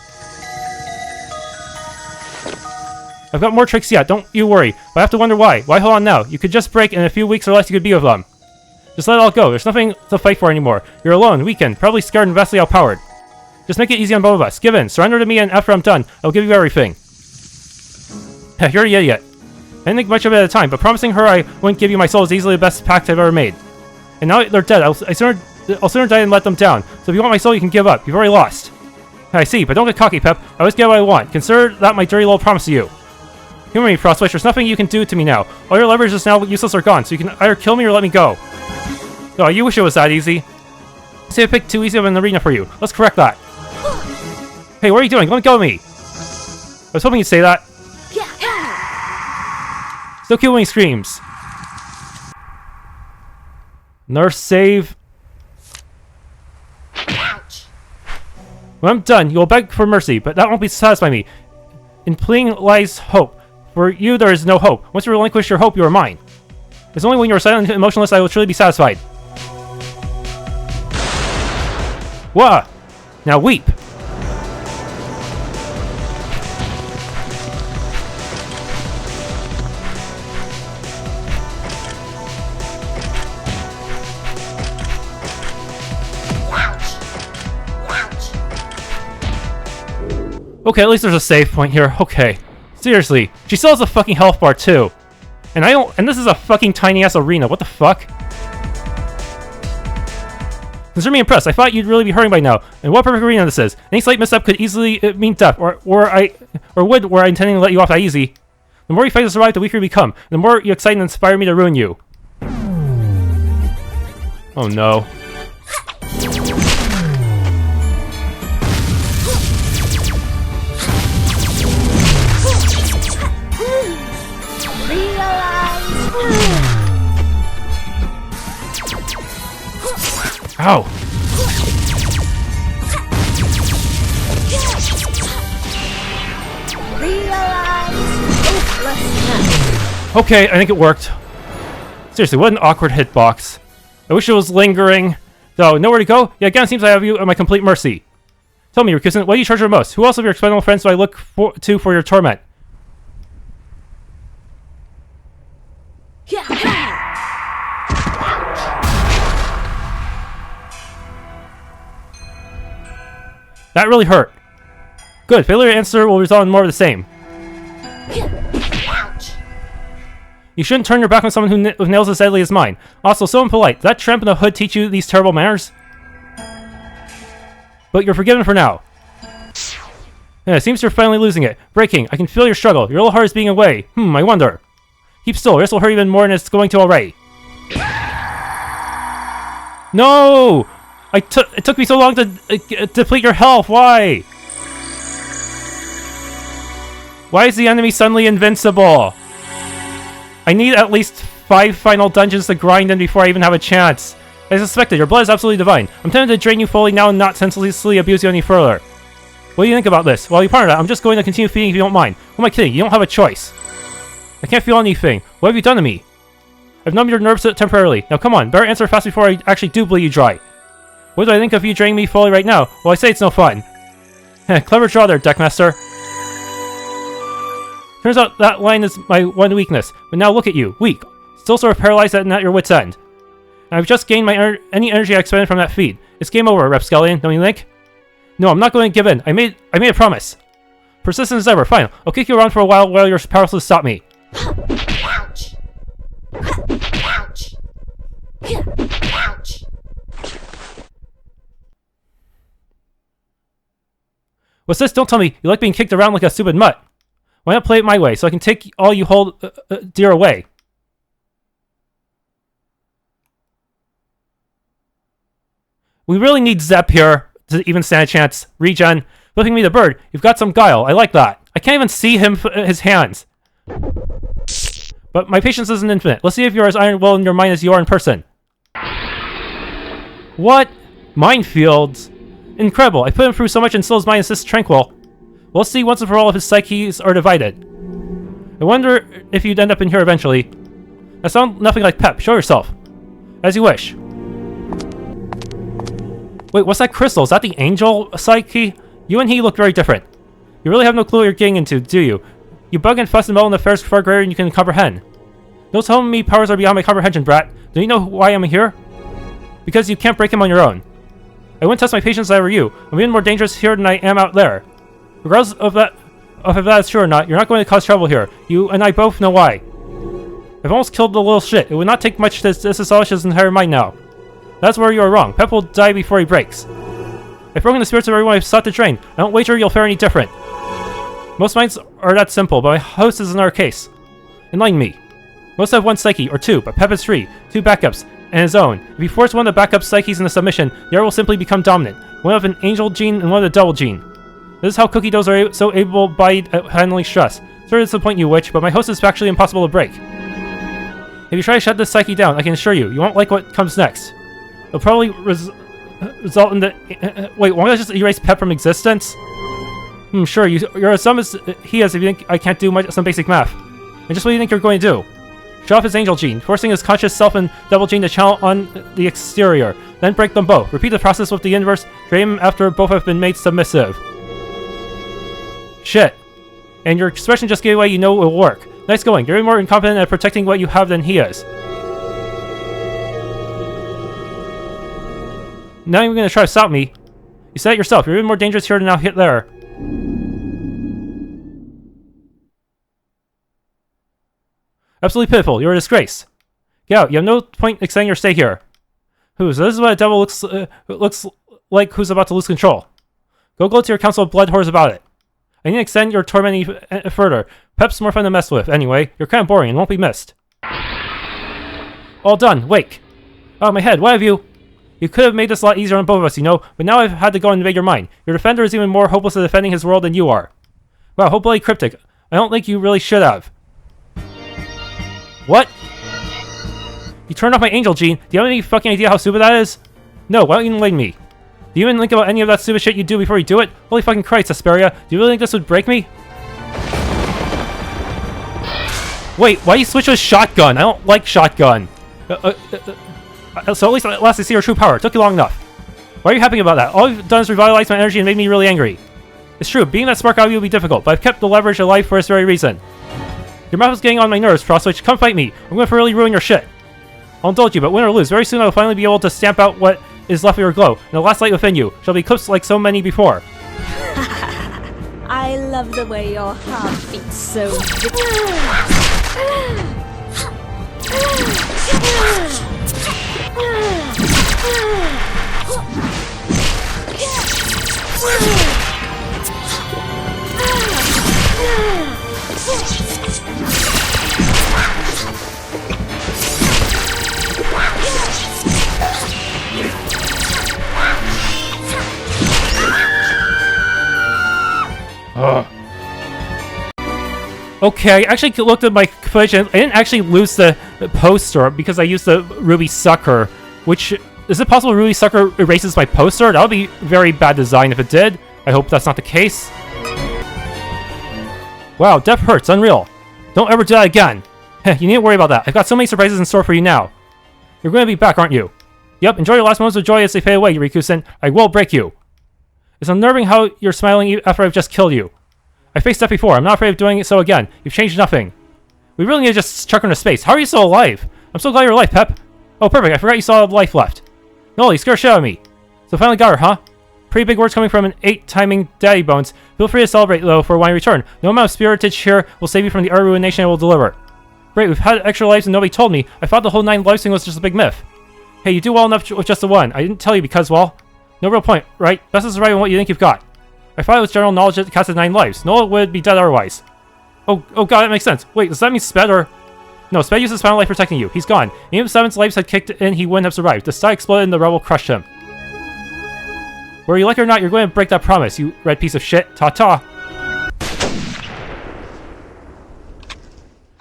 I've got more tricks yet, don't you worry. But I have to wonder why. Why hold on now? You could just break, and in a few weeks or less you could be with them. Just let it all go. There's nothing to fight for anymore. You're alone, weakened, probably scared and vastly outpowered. Just make it easy on both of us. Give in. Surrender to me, and after I'm done, I'll give you everything. You're an idiot. I didn't think much of it at the time, but promising her I wouldn't give you my soul is easily the best pact I've ever made. And now they're dead. I'll sooner die than let them down. So if you want my soul, you can give up. You've already lost. I see, but don't get cocky, Pep. I always get what I want. Consider that my dirty little promise to you. Humor me, Frostwhisper. There's nothing you can do to me now. All your levers just now useless are gone, so you can either kill me or let me go. Oh, you wish it was that easy. Say I picked too easy of an arena for you. Let's correct that. Hey, what are you doing? Let me go of me. I was hoping you'd say that. Still cute when he screams. Nurse save. When I'm done, you will beg for mercy, but that won't be satisfy me. In pleading lies hope. For you, there is no hope. Once you relinquish your hope, you are mine. It's only when you are silent and emotionless I will truly be satisfied. Wah! Now weep! Okay, at least there's a save point here. Okay. Seriously, she still has a fucking health bar too. And this is a fucking tiny ass arena. What the fuck? Consider me impressed. I thought you'd really be hurting by now. And what perfect arena this is. Any slight misstep could easily mean death, or would were I intending to let you off that easy. The more you fight to survive, the weaker you become. The more you excite and inspire me to ruin you. Oh no. Ow! Okay, I think it worked. Seriously, what an awkward hitbox. I wish it was lingering. Though, nowhere to go? Yeah, again, it seems I have you at my complete mercy. Tell me, Rikusen, what do you treasure most? Who else of your expendable friends do I look to for your torment? That really hurt. Good, failure to answer will result in more of the same. You shouldn't turn your back on someone who with nails as deadly as mine. Also, so impolite. Did that tramp in the hood teach you these terrible manners? But you're forgiven for now. Yeah, it seems you're finally losing it. Breaking, I can feel your struggle. Your little heart is being away. I wonder. Keep still, this will hurt even more than it's going to already. No! It took me so long to deplete your health. Why? Why is the enemy suddenly invincible? I need at least 5 final dungeons to grind in before I even have a chance. As suspected, your blood is absolutely divine. I'm tempted to drain you fully now and not senselessly abuse you any further. What do you think about this? Well, you ponder that. I'm just going to continue feeding if you don't mind. Who am I kidding? You don't have a choice. I can't feel anything. What have you done to me? I've numbed your nerves temporarily. Now come on, better answer fast before I actually do bleed you dry. What do I think of you draining me fully right now? Well, I say it's no fun. Clever draw there, Deckmaster. Turns out that line is my one weakness, but now look at you, weak, still sort of paralyzed and at your wit's end. And I've just gained my any energy I expended from that feed. It's game over, Rapscallion, don't you think? No, I'm not going to give in. I made a promise. Persistent as ever. Fine, I'll kick you around for a while you're powerless to stop me. Ouch. Ouch. Ouch. What's this? Don't tell me you like being kicked around like a stupid mutt. Why not play it my way, so I can take all you hold dear away? We really need Zep here to even stand a chance. Regen, flipping me the bird. You've got some guile. I like that. I can't even see his hands. But my patience isn't infinite. Let's see if you're as iron-willed in your mind as you are in person. What? Minefields? Incredible. I put him through so much and still his mind is this tranquil. We'll see once and for all if his psyches are divided. I wonder if you'd end up in here eventually. That sounds nothing like pep. Show yourself. As you wish. Wait, what's that crystal? Is that the angel psyche? You and he look very different. You really have no clue what you're getting into, do you? You bug and fuss and meddle in affairs far greater than you can comprehend. Don't tell me powers are beyond my comprehension, brat. Do you know why I'm here? Because you can't break him on your own. I wouldn't test my patience if I were you. I'm even more dangerous here than I am out there. Regardless of if that is true or not, you're not going to cause trouble here. You and I both know why. I've almost killed the little shit. It would not take much to disestablish his entire mind now. That's where you are wrong. Pep will die before he breaks. I've broken the spirits of everyone I've sought to train. I don't wager you'll fare any different. Most minds are that simple, but my host is another case. Enlighten me. Most have one psyche, or two, but Pep is free. 2 backups, and his own. If you force one of the backup psyches into submission, the other will simply become dominant. One of an angel gene and one of the devil gene. This is how cookie doughs are so able-bodied at handling stress. Sorry to disappoint you, witch, but my host is factually impossible to break. If you try to shut this psyche down, I can assure you, you won't like what comes next. It'll probably result in the... wait, won't I just erase Pep from existence? Sure, you're as dumb as he is if you think I can't do some basic math. And just what do you think you're going to do? Shut off his angel gene, forcing his conscious self and devil gene to channel on the exterior. Then break them both. Repeat the process with the universe, drain him after both have been made submissive. Shit. And your expression just gave away you know it will work. Nice going. You're more incompetent at protecting what you have than he is. Now you're going to try to stop me. You said it yourself. You're even more dangerous here than out there. Absolutely pitiful. You're a disgrace. Get out. You have no point extending your stay here. So this is what a devil looks like who's about to lose control. Go to your council of blood whores about it. I need to extend your torment even further. Pep's more fun to mess with. Anyway, you're kind of boring and won't be missed. All done. Wake. Oh, my head. What have you? You could have made this a lot easier on both of us, you know, but now I've had to go and invade your mind. Your defender is even more hopeless at defending his world than you are. Wow, hopefully cryptic. I don't think you really should have. What? You turned off my angel gene. Do you have any fucking idea how stupid that is? No, why don't you enlighten me? Do you even think about any of that stupid shit you do before you do it? Holy fucking Christ, Esperia. Do you really think this would break me? Wait, why do you switch to a shotgun? I don't like shotgun. So at least at last I see your true power. It took you long enough. Why are you happy about that? All you've done is revitalize my energy and made me really angry. It's true, being that spark out of you will be difficult, but I've kept the leverage alive for this very reason. Your mouth is getting on my nerves, Frostwhisper. Come fight me. I'm going to really ruin your shit. I'll indulge you, but win or lose, very soon I will finally be able to stamp out what is left of your glow, and the last light within you shall be eclipsed like so many before. I love the way your heart beats so. Okay, I actually looked at my footage and I didn't actually lose the poster because I used the Ruby Sucker, which... Is it possible Ruby Sucker erases my poster? That would be very bad design if it did. I hope that's not the case. Wow, death hurts. Unreal. Don't ever do that again. You needn't worry about that. I've got so many surprises in store for you now. You're going to be back, aren't you? Yep, enjoy your last moments of joy as they fade away, Yurikusen. I will break you. It's unnerving how you're smiling after I've just killed you. I faced death before. I'm not afraid of doing it so again. You've changed nothing. We really need to just chuck her into space. How are you still alive? I'm so glad you're alive, Pep. Oh, perfect. I forgot you still had life left. No, you scared the shit out of me. So finally got her, huh? Pretty big words coming from an 8-timing daddy bones. Feel free to celebrate, though, for when I return. No amount of spiritage here will save you from the utter ruination I will deliver. Great, we've had extra lives and nobody told me. I thought the whole 9 lives thing was just a big myth. Hey, you do well enough with just the one. I didn't tell you because, well, no real point, right? Best to survive on what you think you've got. I thought it was general knowledge that the cast had 9 lives. No one would be dead otherwise. Oh god, that makes sense. Wait, does that mean Sped or... No, Sped used his final life protecting you. He's gone. Even if 7's lives had kicked in, he wouldn't have survived. The sky exploded and the rebel crushed him. Whether you like it or not, you're going to break that promise, you red piece of shit. Ta-ta.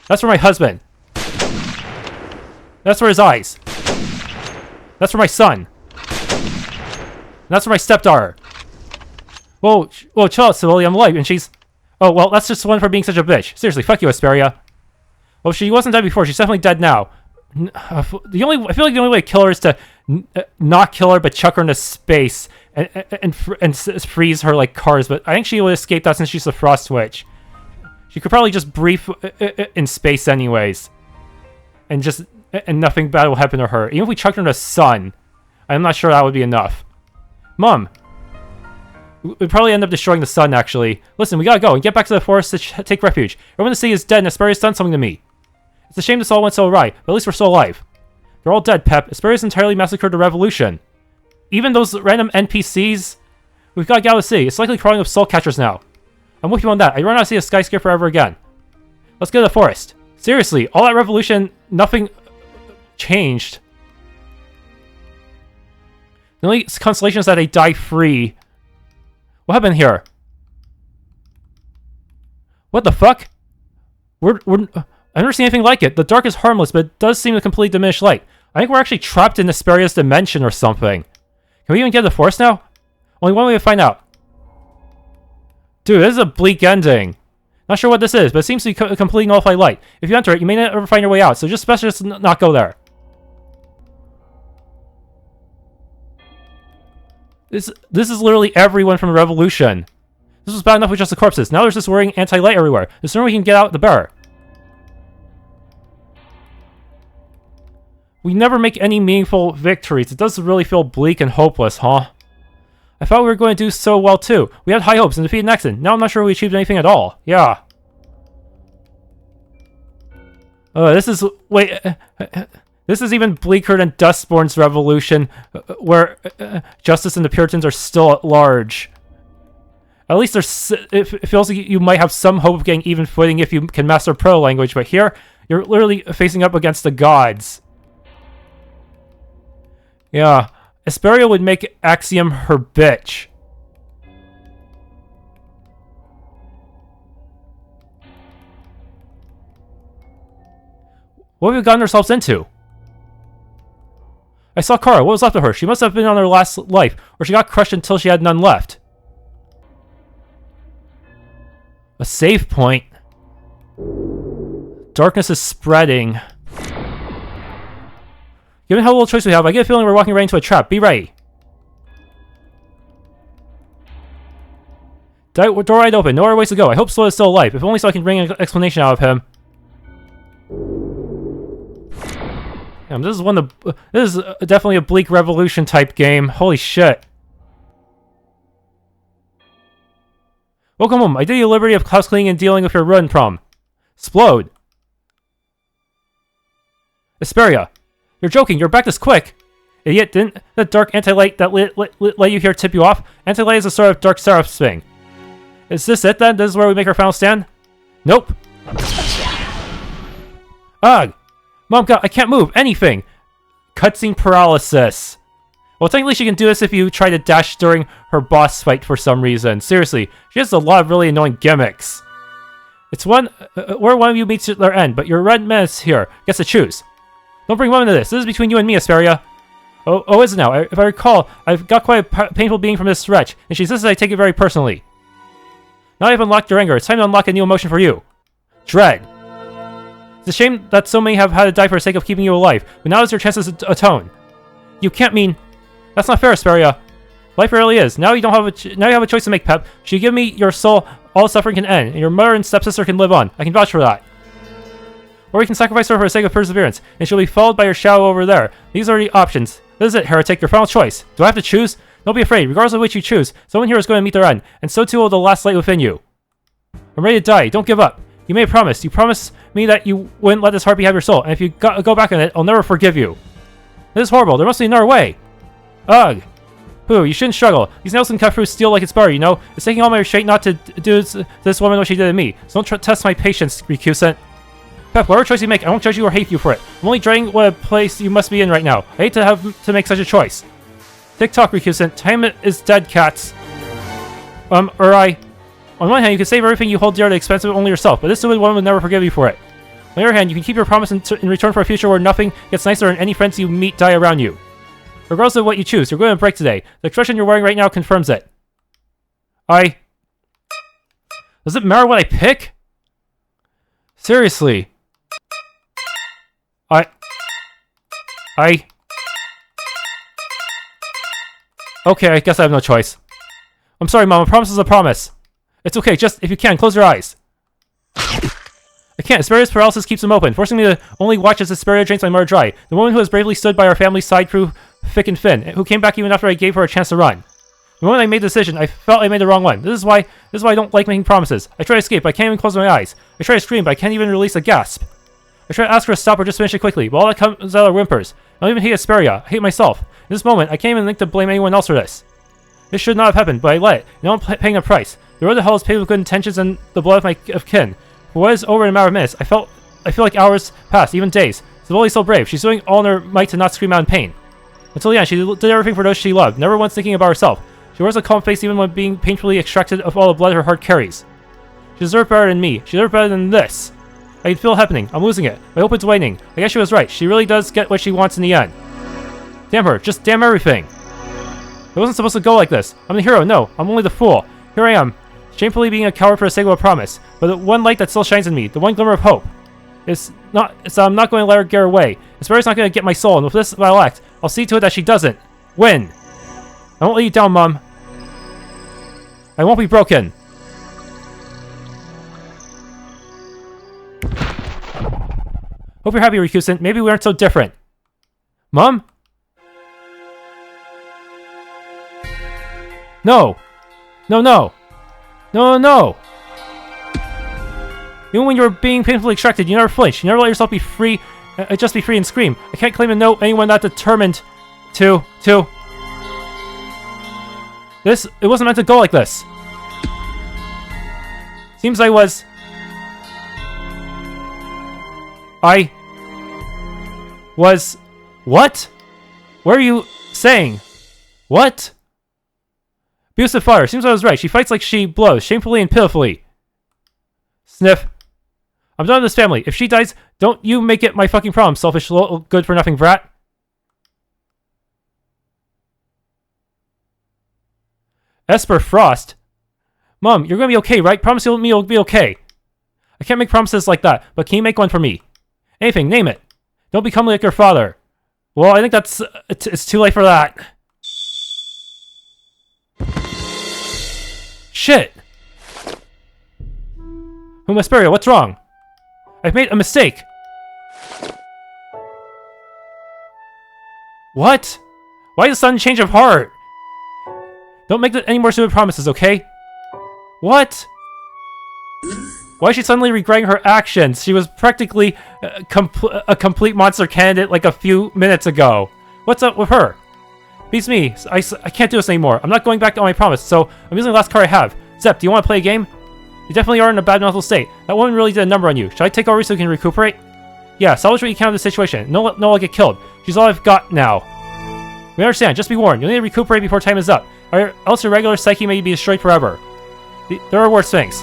That's for my husband. That's for his eyes. That's for my son. And that's for my stepdaughter. Whoa, chill out, Civilian. I'm alive, and she's... Oh, well, that's just one for being such a bitch. Seriously, fuck you, Esperia. Well, she wasn't dead before. She's definitely dead now. I feel like the only way to kill her is to not kill her, but chuck her into space and freeze her like cars. But I think she would escape that since she's a Frost Witch. She could probably just brief in space anyways, and nothing bad will happen to her. Even if we chucked her into the sun, I'm not sure that would be enough. Mom. We'd probably end up destroying the sun, actually. Listen, we gotta go and get back to the forest to take refuge. Everyone in the city is dead and Esperia's done something to me. It's a shame this all went so awry, but at least we're still alive. They're all dead, Pep. Esperia's entirely massacred the revolution. Even those random NPCs? We've gotta get out of the city. It's likely crawling with soul catchers now. I'm with you on that. I run out to see a skyscraper ever again. Let's go to the forest. Seriously, all that revolution, nothing changed. The only consolation is that they die free. What happened here? What the fuck? I've never seen anything like it. The dark is harmless, but it does seem to completely diminish light. I think we're actually trapped in Esperia's dimension or something. Can we even get to the forest now? Only one way to find out. Dude, this is a bleak ending. Not sure what this is, but it seems to be completely nullified light. If you enter it, you may not ever find your way out, so just best just not go there. This is literally everyone from the revolution. This was bad enough with just the corpses. Now there's this worrying anti-light everywhere. The sooner we can get out, the better. We never make any meaningful victories. It does really feel bleak and hopeless, huh? I thought we were going to do so well too. We had high hopes and defeated Naxon. Now I'm not sure we achieved anything at all. Yeah. This is... Wait... This is even bleaker than Dustborn's revolution, where Justice and the Puritans are still at large. At least it feels like you might have some hope of getting even footing if you can master Pro language, but here, you're literally facing up against the gods. Yeah, Esperia would make Axiom her bitch. What have we gotten ourselves into? I saw Kara. What was left of her? She must have been on her last life, or she got crushed until she had none left. A save point. Darkness is spreading. Given how little choice we have, I get a feeling we're walking right into a trap. Be ready. Door wide open. No other ways to go. I hope Splode is still alive. If only so I can wring an explanation out of him. Damn, this is definitely a bleak revolution type game. Holy shit. Welcome home. I did you the liberty of house cleaning and dealing with your run problem. Splode. Esperia. You're joking. You're back this quick. Idiot, didn't the dark anti-light that let you here tip you off? Anti-light is a sort of dark seraph thing. Is this it then? This is where we make our final stand? Nope. Ugh. Mom, God, I can't move anything. Cutscene paralysis. Well, technically she can do this if you try to dash during her boss fight for some reason. Seriously, she has a lot of really annoying gimmicks. It's where one of you meets their end, but your red menace here gets to choose. Don't bring Mom into this. This is between you and me, Esperia. Oh, is it now? If I recall, I've got quite a painful being from this wretch, and she insists I take it very personally. Now I've unlocked your anger. It's time to unlock a new emotion for you. Dread. It's a shame that so many have had to die for the sake of keeping you alive, but now is your chance to atone. You can't mean... That's not fair, Esperia. Life really is. Now you don't have now you have a choice to make, Pep. Should you give me your soul, all suffering can end, and your mother and stepsister can live on. I can vouch for that. Or we can sacrifice her for the sake of perseverance, and she'll be followed by your shadow over there. These are the options. This is it, heretic, your final choice. Do I have to choose? Don't be afraid. Regardless of which you choose, someone here is going to meet their end, and so too will the last light within you. I'm ready to die. Don't give up. You made a promise. You promised me that you wouldn't let this harpy have your soul, and if you go back on it, I'll never forgive you. This is horrible. There must be another way. Ugh. Pooh, you shouldn't struggle. These nails can cut through steel like it's butter, you know? It's taking all my restraint not to do this woman what she did to me. So don't test my patience, recusant. Pep, whatever choice you make, I won't judge you or hate you for it. I'm only dreading what a place you must be in right now. I hate to have to make such a choice. Tick-tock, recusant. Time is dead, cats. On one hand, you can save everything you hold dear at the expense of only yourself, but this stupid woman would never forgive you for it. On the other hand, you can keep your promise in return for a future where nothing gets nicer and any friends you meet die around you. Regardless of what you choose, you're going to break today. The expression you're wearing right now confirms it. Does it matter what I pick? Seriously. Okay, I guess I have no choice. I'm sorry, Mom. A promise is a promise. It's okay, just, if you can, close your eyes. I can't. Esperia's paralysis keeps them open, forcing me to only watch as Esperia drinks my mother dry. The woman who has bravely stood by our family's side through thick and thin, who came back even after I gave her a chance to run. The moment I made the decision, I felt I made the wrong one. This is why I don't like making promises. I try to escape, but I can't even close my eyes. I try to scream, but I can't even release a gasp. I try to ask her to stop or just finish it quickly, but all that comes out are whimpers. I don't even hate Esperia. I hate myself. In this moment, I can't even think to blame anyone else for this. This should not have happened, but I let it. Now I'm paying a price. The road to hell is paved with good intentions and the blood of kin. For what is over in a matter of minutes, I feel like hours passed, even days. Savoli's so brave. She's doing all in her might to not scream out in pain. Until the end, she did everything for those she loved, never once thinking about herself. She wears a calm face even when being painfully extracted of all the blood her heart carries. She deserved better than me. She deserved better than this. I can feel it happening. I'm losing it. My hope is waning. I guess she was right. She really does get what she wants in the end. Damn her. Just damn everything. It wasn't supposed to go like this. I'm the hero. No, I'm only the fool. Here I am, shamefully being a coward for the sake of a promise. But the one light that still shines in me, the one glimmer of hope, I'm not going to let her get her way. Esperia's not going to get my soul, and with this vile act, I'll see to it that she doesn't win. I won't let you down, Mom. I won't be broken. Hope you're happy, recusant. Maybe we aren't so different. Mom? No. No. Even when you were being painfully extracted, you never flinched. You never let yourself be free I'd just be free and scream. I can't claim to know anyone that determined to... It wasn't meant to go like this. Seems I was... What? What are you saying? What? Abusive fire. Seems I was right. She fights like she blows, shamefully and pitifully. Sniff. I'm done with this family. If she dies, don't you make it my fucking problem, selfish little good-for-nothing brat. Esper Frost? Mom, you're gonna be okay, right? Promise you'll be okay. I can't make promises like that, but can you make one for me? Anything, name it. Don't become like your father. Well, I think that's... it's too late for that. Shit! Esperia, what's wrong? I've made a mistake! What? Why the sudden change of heart? Don't make any more stupid promises, okay? What? Why is she suddenly regretting her actions? She was practically a complete monster candidate like a few minutes ago. What's up with her? Beats me. I can't do this anymore. I'm not going back on my promise, so I'm using the last card I have. Zep, do you want to play a game? You definitely are in a bad mental state. That woman really did a number on you. Should I take over so you can recuperate? Yeah, salvage what you can of the situation. No, I'll get killed. She's all I've got now. We understand. Just be warned. You'll need to recuperate before time is up. Or else your regular psyche may be destroyed forever. There are worse things.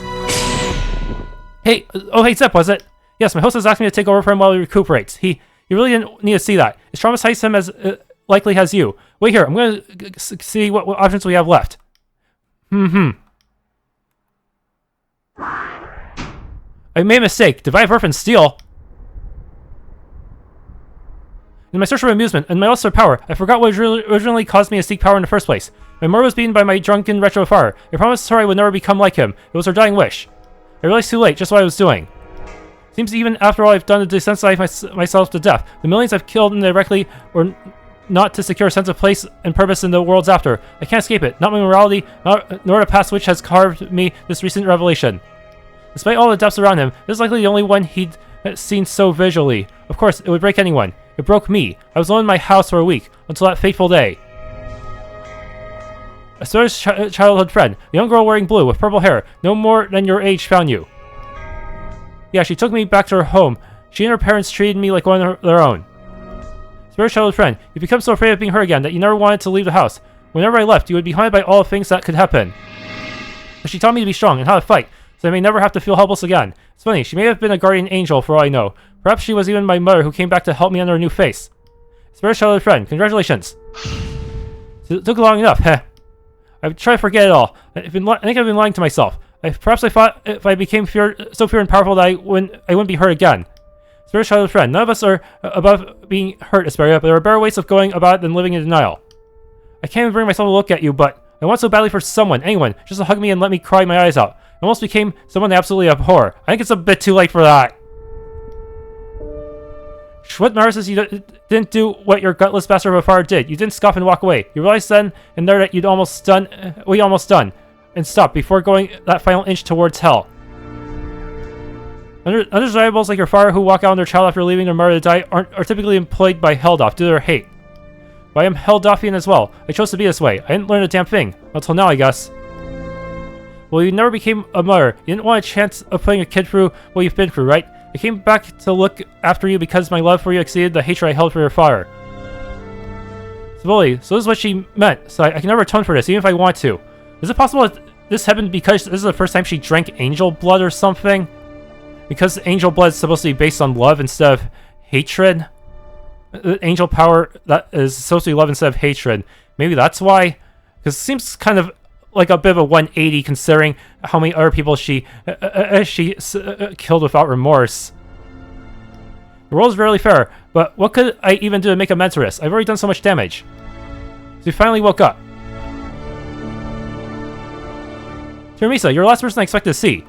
Hey, hey Zep, was it? Yes, my host has asked me to take over for him while he recuperates. He really didn't need to see that. It's traumatized him as likely as you. Wait here, I'm going to see what options we have left. I made a mistake. Divide Earth and Steel. In my search for amusement and my lust for power, I forgot what originally caused me to seek power in the first place. My mother was beaten by my drunken retro fire. I promised her I would never become like him. It was her dying wish. I realized too late just what I was doing. Seems even after all I've done to desensitize myself to death, the millions I've killed indirectly or not to secure a sense of place and purpose in the worlds after. I can't escape it. Not my morality, nor the past which has carved me this recent revelation. Despite all the depths around him, this is likely the only one he'd seen so visually. Of course, it would break anyone. It broke me. I was alone in my house for a week, until that fateful day. Esperia's childhood friend, a young girl wearing blue with purple hair, no more than your age, found you. Yeah, she took me back to her home. She and her parents treated me like one of their own. Esperia's childhood friend, you become so afraid of being hurt again that you never wanted to leave the house. Whenever I left, you would be haunted by all the things that could happen. But she taught me to be strong and how to fight, so I may never have to feel helpless again. It's funny, she may have been a guardian angel for all I know. Perhaps she was even my mother who came back to help me under a new face. Esperia's childhood friend, congratulations. It took long enough, heh. I've tried to forget it all. I think I've been lying to myself. Perhaps I thought if I became so pure and powerful that I wouldn't be hurt again. Esperia's childhood friend, none of us are above being hurt, Esperia, but there are better ways of going about it than living in denial. I can't even bring myself to look at you, but I want so badly for someone, anyone, just to hug me and let me cry my eyes out. I almost became someone I absolutely abhor. I think it's a bit too late for that. What matters is you didn't do what your gutless bastard of a father did. You didn't scoff and walk away. You realized then and there that we almost done, and stopped before going that final inch towards hell. Undesirables like your father who walk out on their child after leaving their mother to die are typically employed by Helldoff due to their hate. But I am Helldoffian as well. I chose to be this way. I didn't learn a damn thing. Until now, I guess. Well, you never became a mother. You didn't want a chance of putting a kid through what you've been through, right? I came back to look after you because my love for you exceeded the hatred I held for your father. So this is what she meant, so I can never atone for this, even if I want to. Is it possible that this happened because this is the first time she drank angel blood or something? Because angel blood is supposed to be based on love instead of hatred? Angel power that is supposed to be love instead of hatred. Maybe that's why? Because it seems kind of like a bit of a 180 considering how many other people she killed without remorse. The world is rarely fair, but what could I even do to make amends for this? I've already done so much damage. So we finally woke up. Tiramisu, you're the last person I expected to see.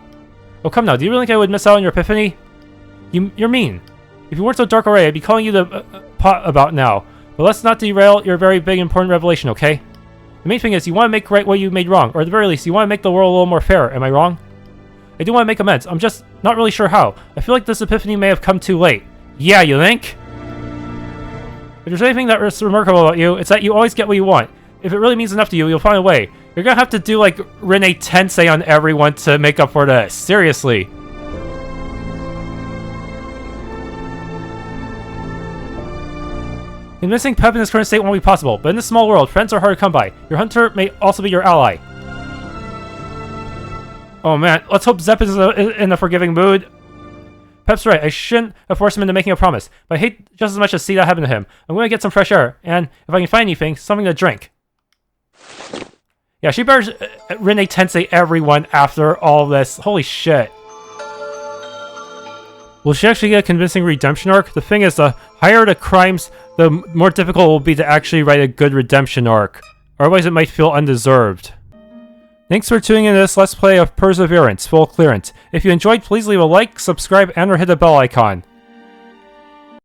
Oh come now, do you really think I would miss out on your epiphany? You're mean. If you weren't so dark already, I'd be calling you the pot about now. But let's not derail your very big important revelation, okay? The main thing is, you want to make right what you made wrong, or at the very least, you want to make the world a little more fair, am I wrong? I do want to make amends, I'm just not really sure how. I feel like this epiphany may have come too late. Yeah, you think? If there's anything that is remarkable about you, it's that you always get what you want. If it really means enough to you, you'll find a way. You're gonna have to do like Rene Tensei on everyone to make up for this. Seriously. Convincing Pep in his current state won't be possible, but in this small world, friends are hard to come by. Your hunter may also be your ally. Oh man, let's hope Zepp is in a forgiving mood. Pep's right, I shouldn't have forced him into making a promise, but I hate just as much to see that happen to him. I'm going to get some fresh air, and if I can find anything, something to drink. Yeah, she bears Rene Tensei everyone after all this. Holy shit. Will she actually get a convincing redemption arc? The thing is, the higher the crimes, the more difficult it will be to actually write a good redemption arc. Otherwise, it might feel undeserved. Thanks for tuning in to this Let's Play of Perseverance, full clearance. If you enjoyed, please leave a like, subscribe, and or hit the bell icon.